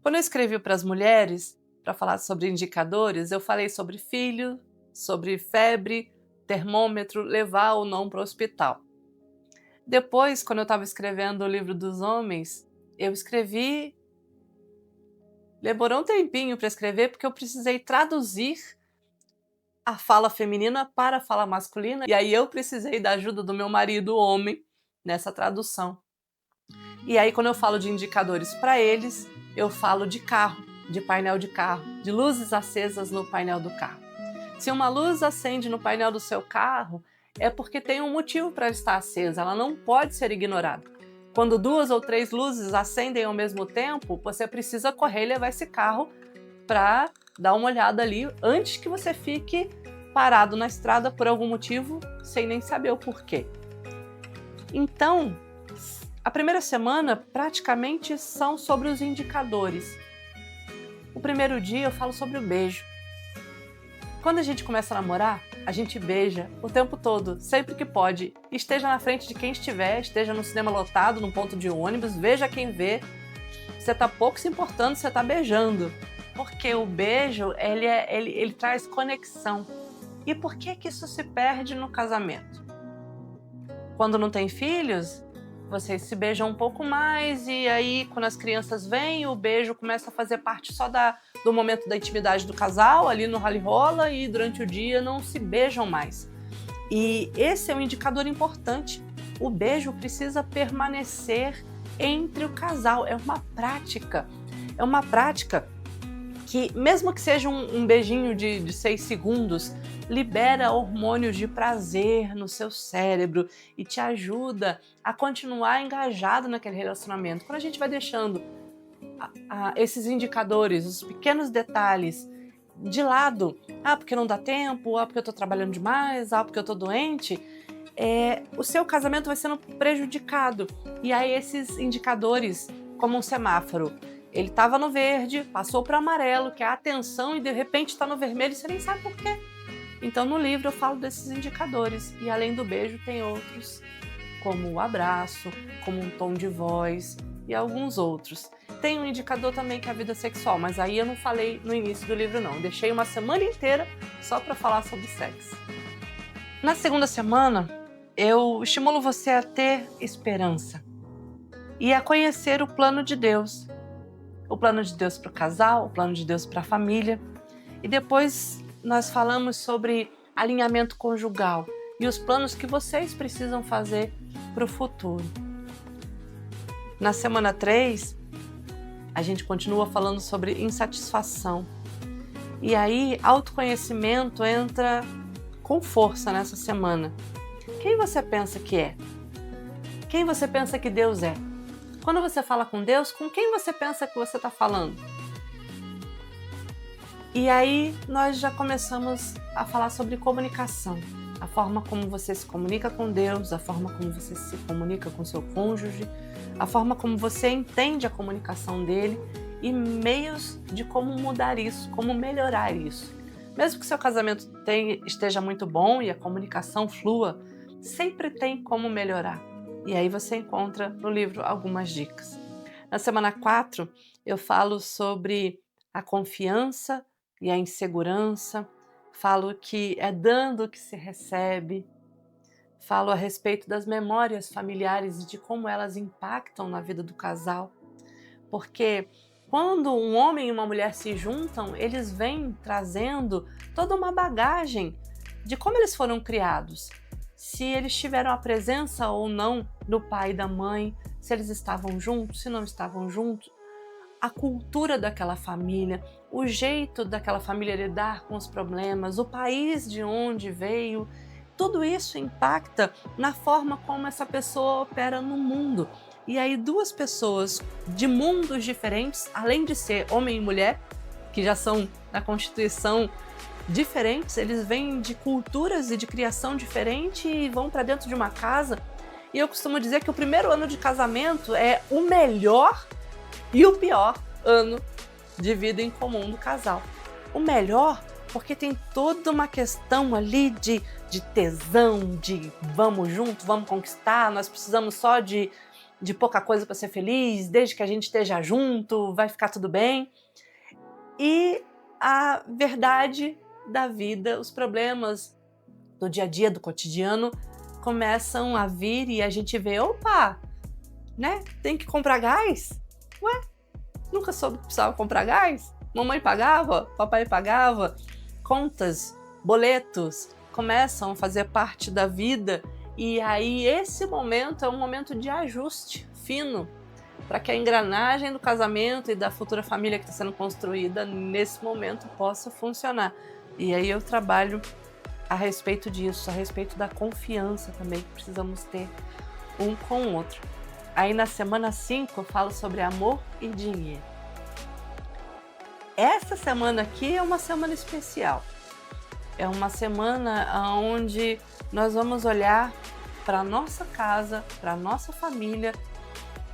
quando eu escrevi para as mulheres, para falar sobre indicadores, eu falei sobre filho, sobre febre, termômetro, levar ou não para o hospital. Depois, quando eu estava escrevendo o livro dos homens, eu escrevi... Demorou um tempinho para escrever porque eu precisei traduzir a fala feminina para a fala masculina e aí eu precisei da ajuda do meu marido, homem, nessa tradução. E aí quando eu falo de indicadores para eles, eu falo de carro, de painel de carro, de luzes acesas no painel do carro. Se uma luz acende no painel do seu carro, é porque tem um motivo para ela estar acesa, ela não pode ser ignorada. Quando 2 ou 3 luzes acendem ao mesmo tempo, você precisa correr e levar esse carro para dar uma olhada ali antes que você fique parado na estrada por algum motivo sem nem saber o porquê. Então, a primeira semana praticamente são sobre os indicadores. O primeiro dia eu falo sobre o beijo. Quando a gente começa a namorar, a gente beija o tempo todo, sempre que pode. Esteja na frente de quem estiver, esteja no cinema lotado, num ponto de ônibus, veja quem vê. Você tá pouco se importando, você tá beijando. Porque o beijo, ele traz conexão. E por que que isso se perde no casamento? Quando não tem filhos, vocês se beijam um pouco mais e aí quando as crianças vêm, o beijo começa a fazer parte só do momento da intimidade do casal, ali no rally-rola, e durante o dia não se beijam mais. E esse é um indicador importante. O beijo precisa permanecer entre o casal. É uma prática que, mesmo que seja um beijinho de 6 segundos, libera hormônios de prazer no seu cérebro e te ajuda a continuar engajado naquele relacionamento. Quando a gente vai deixando esses indicadores, os pequenos detalhes de lado, porque não dá tempo, porque eu estou trabalhando demais, porque eu estou doente, o seu casamento vai sendo prejudicado. E aí esses indicadores, como um semáforo, ele estava no verde, passou para o amarelo, que é a atenção, e de repente está no vermelho e você nem sabe por quê. Então no livro eu falo desses indicadores, e além do beijo tem outros, como o abraço, como um tom de voz e alguns outros. Tem um indicador também que é a vida sexual, mas aí eu não falei no início do livro não, deixei uma semana inteira só para falar sobre sexo. Na segunda semana eu estimulo você a ter esperança e a conhecer o plano de Deus. O plano de Deus para o casal, o plano de Deus para a família. E depois nós falamos sobre alinhamento conjugal e os planos que vocês precisam fazer para o futuro. Na semana 3, a gente continua falando sobre insatisfação. E aí, autoconhecimento entra com força nessa semana. Quem você pensa que é? Quem você pensa que Deus é? Quando você fala com Deus, com quem você pensa que você está falando? E aí, nós já começamos a falar sobre comunicação. A forma como você se comunica com Deus, a forma como você se comunica com seu cônjuge, a forma como você entende a comunicação dele e meios de como mudar isso, como melhorar isso. Mesmo que seu casamento esteja muito bom e a comunicação flua, sempre tem como melhorar. E aí você encontra no livro algumas dicas. Na semana 4, eu falo sobre a confiança e a insegurança, falo que é dando que se recebe, falo a respeito das memórias familiares e de como elas impactam na vida do casal. Porque quando um homem e uma mulher se juntam, eles vêm trazendo toda uma bagagem de como eles foram criados. Se eles tiveram a presença ou não do pai e da mãe, se eles estavam juntos, se não estavam juntos, a cultura daquela família, o jeito daquela família lidar com os problemas, o país de onde veio, tudo isso impacta na forma como essa pessoa opera no mundo. E aí 2 pessoas de mundos diferentes, além de ser homem e mulher, que já são na Constituição diferentes, eles vêm de culturas e de criação diferente e vão para dentro de uma casa. E eu costumo dizer que o primeiro ano de casamento é o melhor e o pior ano de vida em comum do casal. O melhor porque tem toda uma questão ali de tesão, de vamos junto, vamos conquistar, nós precisamos só de pouca coisa para ser feliz, desde que a gente esteja junto, vai ficar tudo bem. E a verdade da vida, os problemas do dia a dia, do cotidiano, começam a vir e a gente vê, opa, né? Tem que comprar gás? Ué, nunca soube que precisava comprar gás? Mamãe pagava, papai pagava, contas, boletos começam a fazer parte da vida e aí esse momento é um momento de ajuste fino para que a engrenagem do casamento e da futura família que está sendo construída nesse momento possa funcionar. E aí eu trabalho a respeito disso, a respeito da confiança também que precisamos ter um com o outro. Aí na semana 5 eu falo sobre amor e dinheiro. Essa semana aqui é uma semana especial. É uma semana onde nós vamos olhar para a nossa casa, para a nossa família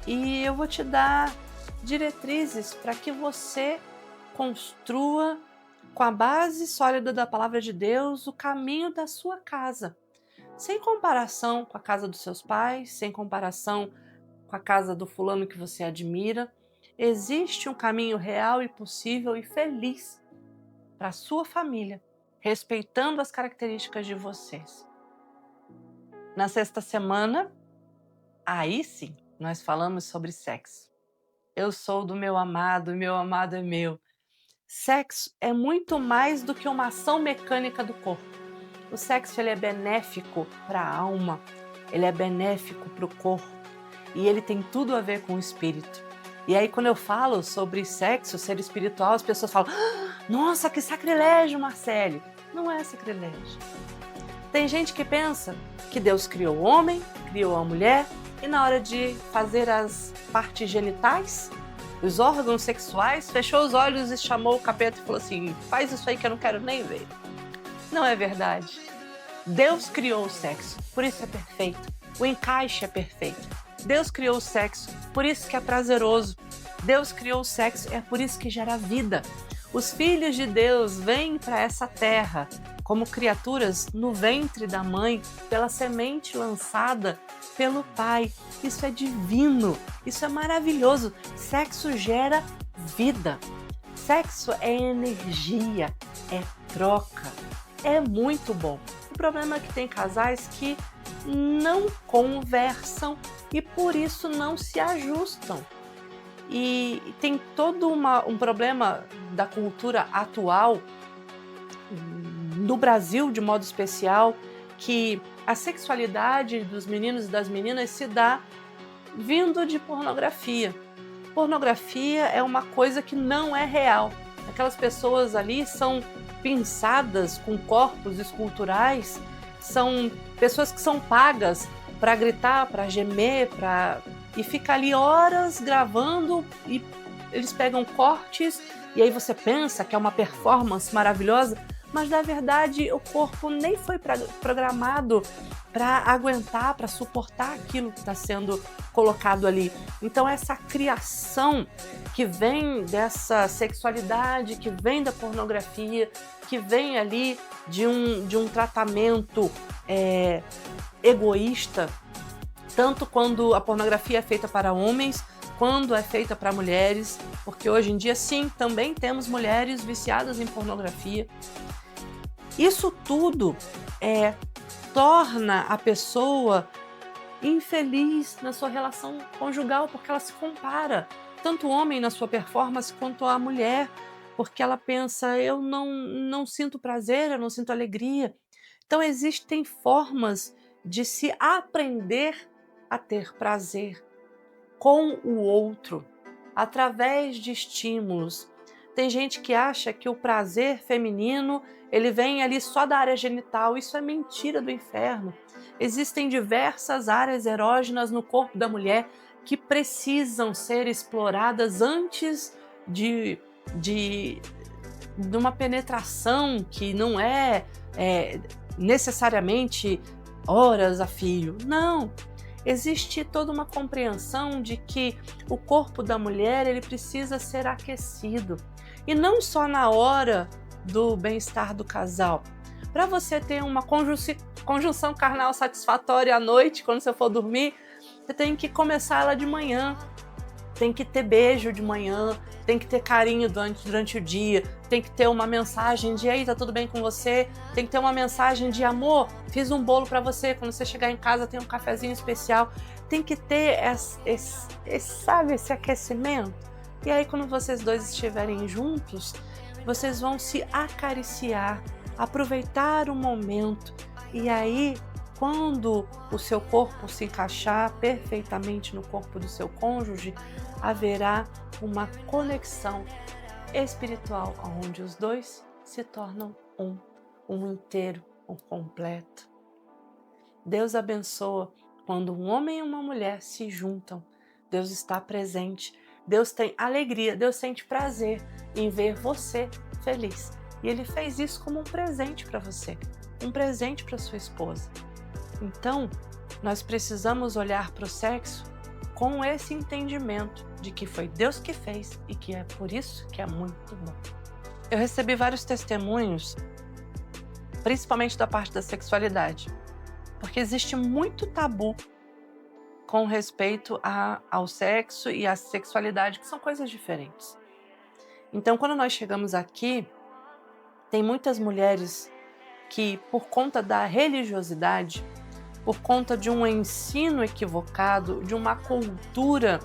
e eu vou te dar diretrizes para que você construa com a base sólida da palavra de Deus o caminho da sua casa, sem comparação com a casa dos seus pais, sem comparação com a casa do fulano que você admira. Existe um caminho real e possível e feliz para a sua família, respeitando as características de vocês. Na sexta semana, aí sim, nós falamos sobre sexo. Eu sou do meu amado e meu amado é meu. Sexo é muito mais do que uma ação mecânica do corpo. O sexo ele é benéfico para a alma, ele é benéfico para o corpo e ele tem tudo a ver com o espírito. E aí quando eu falo sobre sexo, ser espiritual, as pessoas falam: nossa, que sacrilégio, Marcele! Não é sacrilégio. Tem gente que pensa que Deus criou o homem, criou a mulher e na hora de fazer as partes genitais, os órgãos sexuais, fechou os olhos e chamou o capeta e falou assim: faz isso aí que eu não quero nem ver. Não é verdade. Deus criou o sexo, por isso é perfeito. O encaixe é perfeito. Deus criou o sexo, por isso que é prazeroso. Deus criou o sexo, é por isso que gera vida. Os filhos de Deus vêm para essa terra como criaturas no ventre da mãe, pela semente lançada pelo Pai. Isso é divino, isso é maravilhoso. Sexo gera vida. Sexo é energia, é troca, é muito bom. O problema é que tem casais que não conversam e por isso não se ajustam. E tem todo um problema da cultura atual, no Brasil de modo especial, que a sexualidade dos meninos e das meninas se dá vindo de pornografia. Pornografia é uma coisa que não é real. Aquelas pessoas ali são pinçadas com corpos esculturais, são pessoas que são pagas para gritar, para gemer, e fica ali horas gravando e eles pegam cortes e aí você pensa que é uma performance maravilhosa, mas na verdade o corpo nem foi programado para aguentar, para suportar aquilo que está sendo colocado ali. Então essa criação que vem dessa sexualidade, que vem da pornografia, que vem ali de um tratamento egoísta, tanto quando a pornografia é feita para homens, quando é feita para mulheres, porque hoje em dia sim, também temos mulheres viciadas em pornografia. Isso tudo torna a pessoa infeliz na sua relação conjugal, porque ela se compara, tanto o homem na sua performance quanto a mulher, porque ela pensa, eu não sinto prazer, eu não sinto alegria. Então existem formas de se aprender a ter prazer com o outro, através de estímulos. Tem gente que acha que o prazer feminino ele vem ali só da área genital. Isso é mentira do inferno. Existem diversas áreas erógenas no corpo da mulher que precisam ser exploradas antes de uma penetração que não é necessariamente horas a fio. Não! Existe toda uma compreensão de que o corpo da mulher ele precisa ser aquecido. E não só na hora do bem-estar do casal. Para você ter uma conjunção carnal satisfatória à noite, quando você for dormir, você tem que começar ela de manhã. Tem que ter beijo de manhã, tem que ter carinho durante o dia, tem que ter uma mensagem de "Ei, tá tudo bem com você?", tem que ter uma mensagem de "Amor, fiz um bolo para você, quando você chegar em casa tem um cafezinho especial". Tem que ter esse aquecimento. E aí quando vocês dois estiverem juntos, vocês vão se acariciar, aproveitar o momento e aí quando o seu corpo se encaixar perfeitamente no corpo do seu cônjuge, haverá uma conexão espiritual, onde os dois se tornam um inteiro, um completo. Deus abençoa quando um homem e uma mulher se juntam. Deus está presente, Deus tem alegria, Deus sente prazer em ver você feliz. E Ele fez isso como um presente para você, um presente para sua esposa. Então, nós precisamos olhar para o sexo com esse entendimento de que foi Deus que fez e que é por isso que é muito bom. Eu recebi vários testemunhos, principalmente da parte da sexualidade, porque existe muito tabu com respeito ao sexo e à sexualidade, que são coisas diferentes. Então, quando nós chegamos aqui, tem muitas mulheres que, por conta da religiosidade, por conta de um ensino equivocado, de uma cultura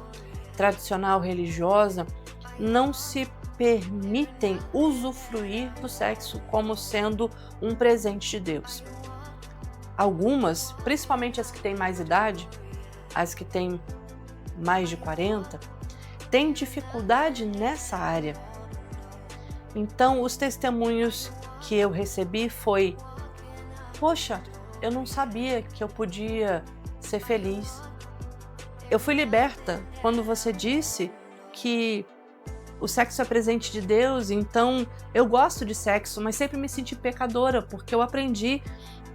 tradicional religiosa, não se permitem usufruir do sexo como sendo um presente de Deus. Algumas, principalmente as que têm mais idade, as que têm mais de 40, têm dificuldade nessa área. Então, os testemunhos que eu recebi foi: poxa, eu não sabia que eu podia ser feliz. Eu fui liberta quando você disse que o sexo é presente de Deus, então eu gosto de sexo, mas sempre me senti pecadora, porque eu aprendi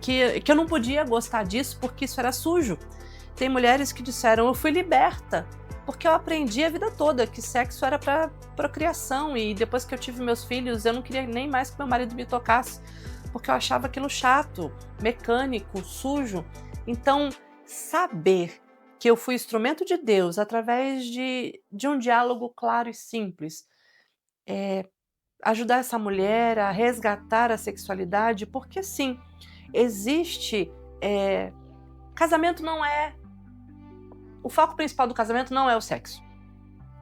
que eu não podia gostar disso porque isso era sujo. Tem mulheres que disseram: eu fui liberta, porque eu aprendi a vida toda que sexo era para procriação, e depois que eu tive meus filhos, eu não queria nem mais que meu marido me tocasse, porque eu achava aquilo chato, mecânico, sujo. Então, saber que eu fui instrumento de Deus através de um diálogo claro e simples, ajudar essa mulher a resgatar a sexualidade, porque sim, existe casamento não é... O foco principal do casamento não é o sexo.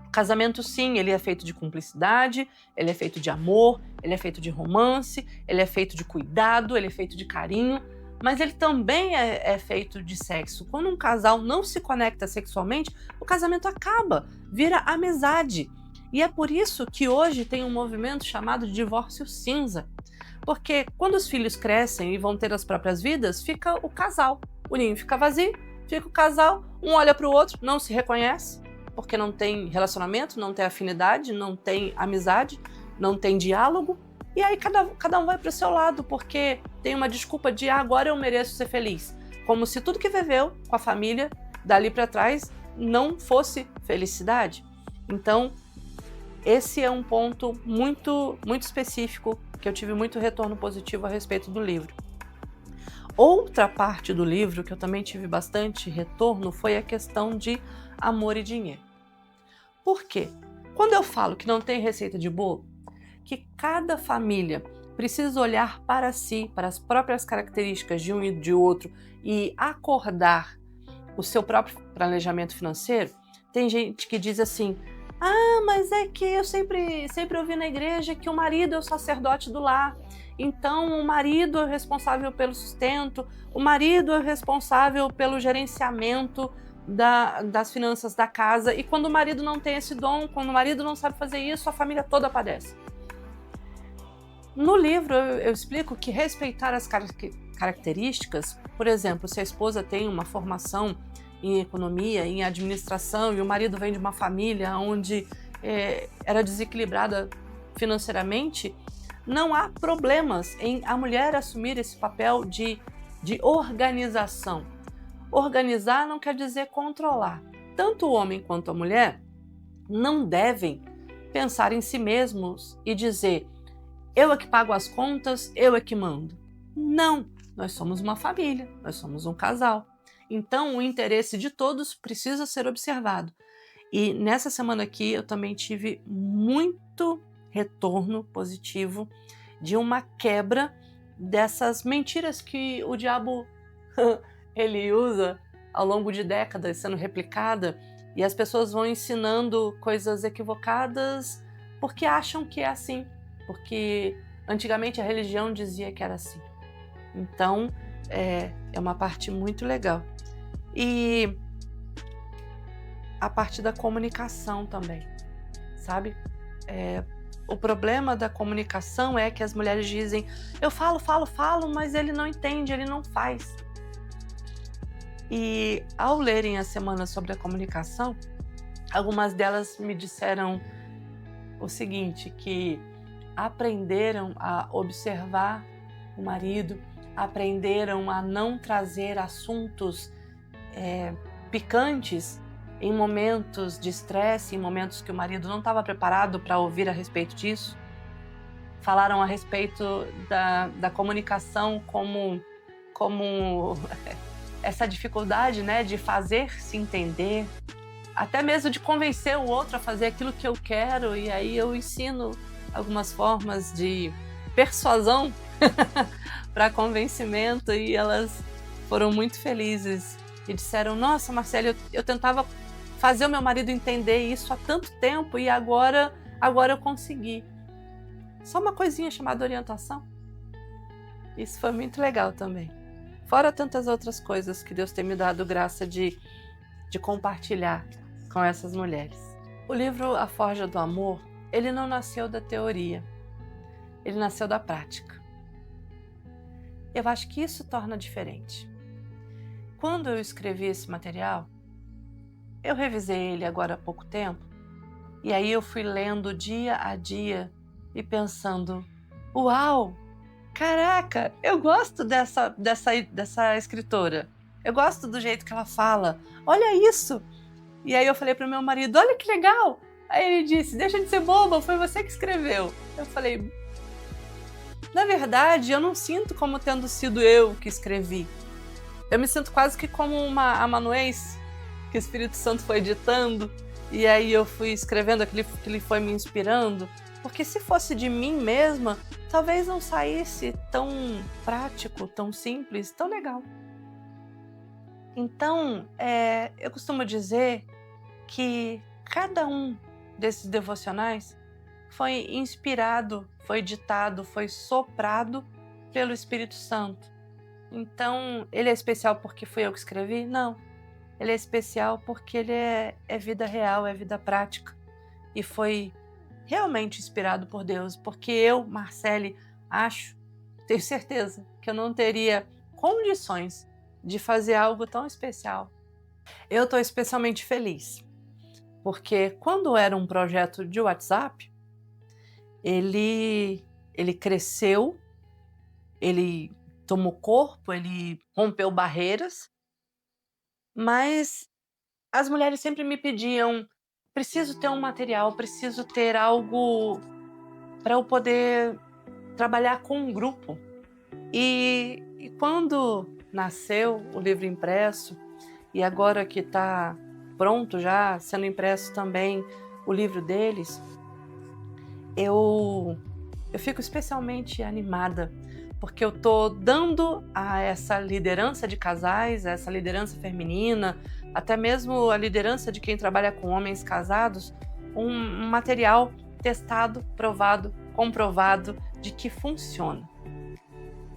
O casamento, sim, ele é feito de cumplicidade, ele é feito de amor, ele é feito de romance, ele é feito de cuidado, ele é feito de carinho, mas ele também é feito de sexo. Quando um casal não se conecta sexualmente, o casamento acaba, vira amizade. E é por isso que hoje tem um movimento chamado de divórcio cinza. Porque quando os filhos crescem e vão ter as próprias vidas, fica o casal. O ninho fica vazio, fica o casal, um olha para o outro, não se reconhece, porque não tem relacionamento, não tem afinidade, não tem amizade, não tem diálogo. E aí cada um vai para o seu lado, porque tem uma desculpa de agora eu mereço ser feliz. Como se tudo que viveu com a família, dali para trás, não fosse felicidade. Então, esse é um ponto muito específico, que eu tive muito retorno positivo a respeito do livro. Outra parte do livro que eu também tive bastante retorno foi a questão de amor e dinheiro. Por quê? Quando eu falo que não tem receita de bolo, que cada família precisa olhar para si, para as próprias características de um e de outro e acordar o seu próprio planejamento financeiro, tem gente que diz assim: ah, mas é que eu sempre ouvi na igreja que o marido é o sacerdote do lar. Então, o marido é o responsável pelo sustento, o marido é o responsável pelo gerenciamento das finanças da casa. E quando o marido não tem esse dom, quando o marido não sabe fazer isso, a família toda padece. No livro, eu explico que respeitar as características, por exemplo, se a esposa tem uma formação em economia, em administração, e o marido vem de uma família onde era desequilibrada financeiramente, não há problemas em a mulher assumir esse papel de organização. Organizar não quer dizer controlar. Tanto o homem quanto a mulher não devem pensar em si mesmos e dizer: eu é que pago as contas, eu é que mando. Não, nós somos uma família, nós somos um casal. Então, o interesse de todos precisa ser observado. E nessa semana aqui eu também tive muito retorno positivo de uma quebra dessas mentiras que o diabo ele usa ao longo de décadas sendo replicada, e as pessoas vão ensinando coisas equivocadas porque acham que é assim, porque antigamente a religião dizia que era assim. Então, é uma parte muito legal. E a parte da comunicação também, sabe? O problema da comunicação é que as mulheres dizem: eu falo, mas ele não entende, ele não faz. E ao lerem a semana sobre a comunicação, algumas delas me disseram o seguinte, que aprenderam a observar o marido, aprenderam a não trazer assuntos picantes em momentos de estresse, em momentos que o marido não estava preparado para ouvir a respeito disso. Falaram a respeito da comunicação como essa dificuldade, né, de fazer se entender, até mesmo de convencer o outro a fazer aquilo que eu quero. E aí eu ensino algumas formas de persuasão para convencimento, e elas foram muito felizes e disseram: nossa, Marcele, eu tentava fazer o meu marido entender isso há tanto tempo e agora eu consegui. Só uma coisinha chamada orientação. Isso foi muito legal também. Fora tantas outras coisas que Deus tem me dado graça de compartilhar com essas mulheres. O livro A Forja do Amor, ele não nasceu da teoria, ele nasceu da prática. Eu acho que isso torna diferente. Quando eu escrevi esse material, eu revisei ele agora há pouco tempo, e aí eu fui lendo dia a dia e pensando: uau, caraca, eu gosto dessa escritora, eu gosto do jeito que ela fala, olha isso. E aí eu falei para o meu marido: olha que legal. Aí ele disse: deixa de ser boba, foi você que escreveu. Eu falei: na verdade, eu não sinto como tendo sido eu que escrevi. Eu me sinto quase que como uma amanuense que o Espírito Santo foi ditando, e aí eu fui escrevendo aquilo que ele foi me inspirando, porque se fosse de mim mesma, talvez não saísse tão prático, tão simples, tão legal. Então, eu costumo dizer que cada um desses devocionais foi inspirado, foi ditado, foi soprado pelo Espírito Santo. Então, ele é especial porque fui eu que escrevi? Não. Ele é especial porque ele é vida real, é vida prática. E foi realmente inspirado por Deus, porque eu, Marcele, tenho certeza que eu não teria condições de fazer algo tão especial. Eu estou especialmente feliz, porque quando era um projeto de WhatsApp, ele cresceu, ele tomou corpo, ele rompeu barreiras, mas as mulheres sempre me pediam: preciso ter um material, preciso ter algo para eu poder trabalhar com um grupo. E quando nasceu o livro impresso, e agora que está pronto já, sendo impresso também o livro deles, eu fico especialmente animada, porque eu estou dando a essa liderança de casais, a essa liderança feminina, até mesmo a liderança de quem trabalha com homens casados, um material testado, provado, comprovado de que funciona.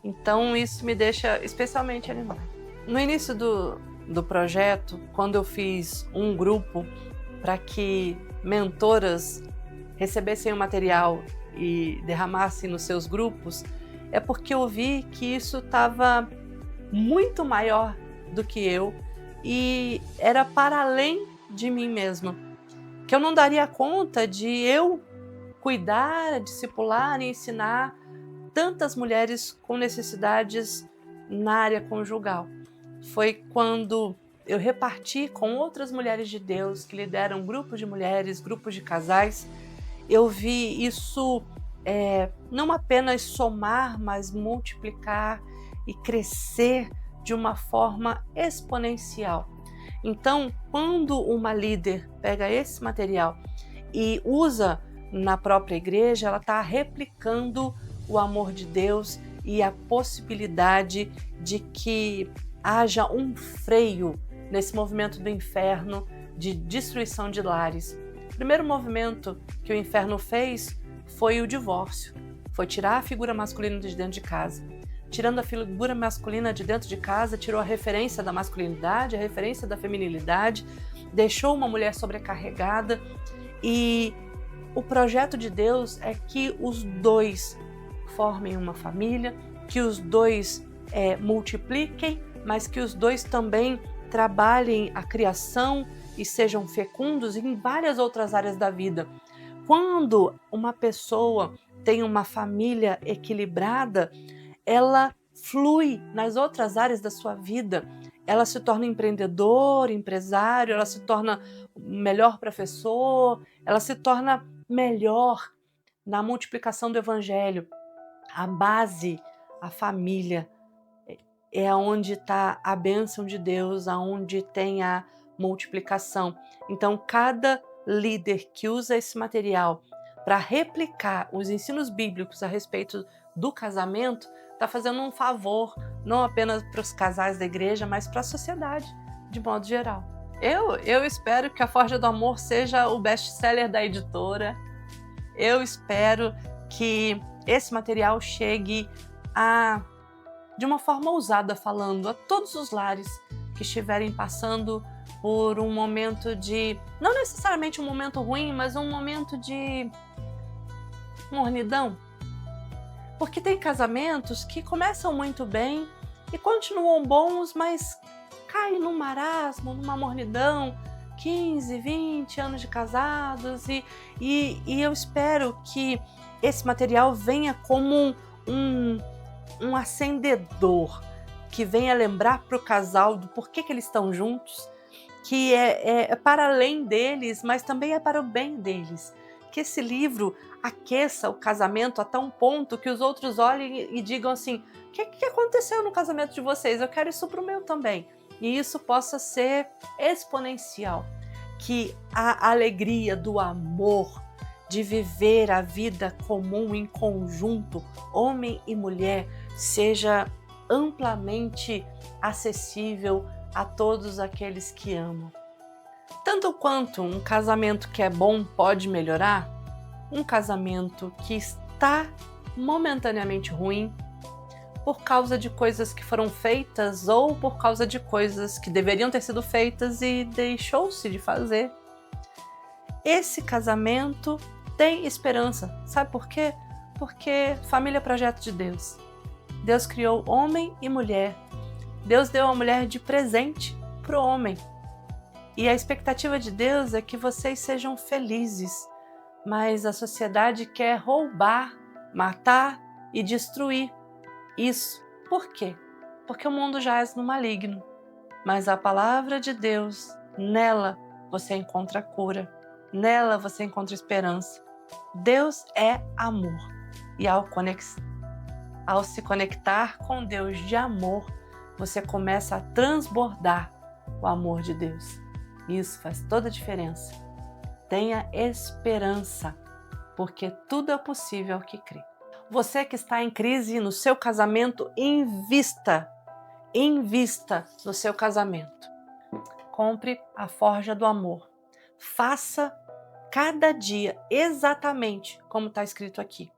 Então isso me deixa especialmente animada. No início do projeto, quando eu fiz um grupo para que mentoras recebessem o material e derramassem nos seus grupos, é porque eu vi que isso estava muito maior do que eu e era para além de mim mesma, que eu não daria conta de eu cuidar, discipular e ensinar tantas mulheres com necessidades na área conjugal. Foi quando eu reparti com outras mulheres de Deus que lideram grupos de mulheres, grupos de casais. Eu vi isso não apenas somar, mas multiplicar e crescer de uma forma exponencial. Então, quando uma líder pega esse material e usa na própria igreja, ela está replicando o amor de Deus e a possibilidade de que haja um freio nesse movimento do inferno de destruição de lares. O primeiro movimento que o inferno fez foi o divórcio, foi tirar a figura masculina de dentro de casa. Tirando a figura masculina de dentro de casa, tirou a referência da masculinidade, a referência da feminilidade, deixou uma mulher sobrecarregada, e o projeto de Deus é que os dois formem uma família, que os dois multipliquem, mas que os dois também trabalhem a criação e sejam fecundos em várias outras áreas da vida. Quando uma pessoa tem uma família equilibrada, ela flui nas outras áreas da sua vida. Ela se torna empreendedor, empresário, ela se torna melhor professor, ela se torna melhor na multiplicação do evangelho. A base, a família, é onde está a bênção de Deus, aonde tem a multiplicação. Então, cada líder que usa esse material para replicar os ensinos bíblicos a respeito do casamento está fazendo um favor, não apenas para os casais da igreja, mas para a sociedade, de modo geral. Eu espero que a Forja do Amor seja o best-seller da editora. Eu espero que esse material chegue de uma forma ousada falando, a todos os lares que estiverem passando por um momento de, não necessariamente um momento ruim, mas um momento de mornidão. Porque tem casamentos que começam muito bem e continuam bons, mas caem num marasmo, numa mornidão, 15, 20 anos de casados, e eu espero que esse material venha como um acendedor, que venha lembrar para o casal do porquê que eles estão juntos, que é para além deles, mas também é para o bem deles. Que esse livro aqueça o casamento a tal ponto que os outros olhem e digam assim: o que aconteceu no casamento de vocês? Eu quero isso para o meu também. E isso possa ser exponencial. Que a alegria do amor, de viver a vida comum em conjunto, homem e mulher, seja amplamente acessível a todos aqueles que amam. Tanto quanto um casamento que é bom pode melhorar, um casamento que está momentaneamente ruim por causa de coisas que foram feitas ou por causa de coisas que deveriam ter sido feitas e deixou-se de fazer. Esse casamento tem esperança. Sabe por quê? Porque família é projeto de Deus. Deus criou homem e mulher. Deus deu a mulher de presente para o homem. E a expectativa de Deus é que vocês sejam felizes. Mas a sociedade quer roubar, matar e destruir isso. Por quê? Porque o mundo jaz no maligno. Mas a palavra de Deus, nela você encontra cura. Nela você encontra esperança. Deus é amor. E ao se conectar com Deus de amor, você começa a transbordar o amor de Deus. Isso faz toda a diferença. Tenha esperança, porque tudo é possível ao que crê. Você que está em crise no seu casamento, invista no seu casamento. Compre a Forja do Amor. Faça cada dia exatamente como está escrito aqui.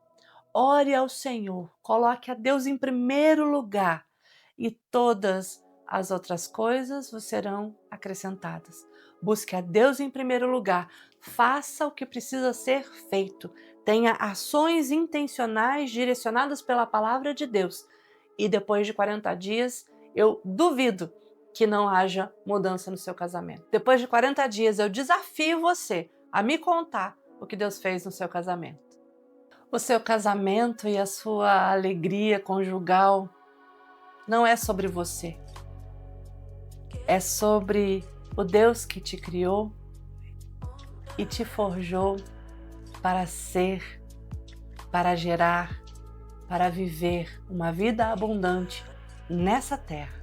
Ore ao Senhor, coloque a Deus em primeiro lugar e todas as outras coisas vos serão acrescentadas. Busque a Deus em primeiro lugar, faça o que precisa ser feito, tenha ações intencionais direcionadas pela palavra de Deus e depois de 40 dias eu duvido que não haja mudança no seu casamento. Depois de 40 dias eu desafio você a me contar o que Deus fez no seu casamento. O seu casamento e a sua alegria conjugal não é sobre você. É sobre o Deus que te criou e te forjou para ser, para gerar, para viver uma vida abundante nessa terra.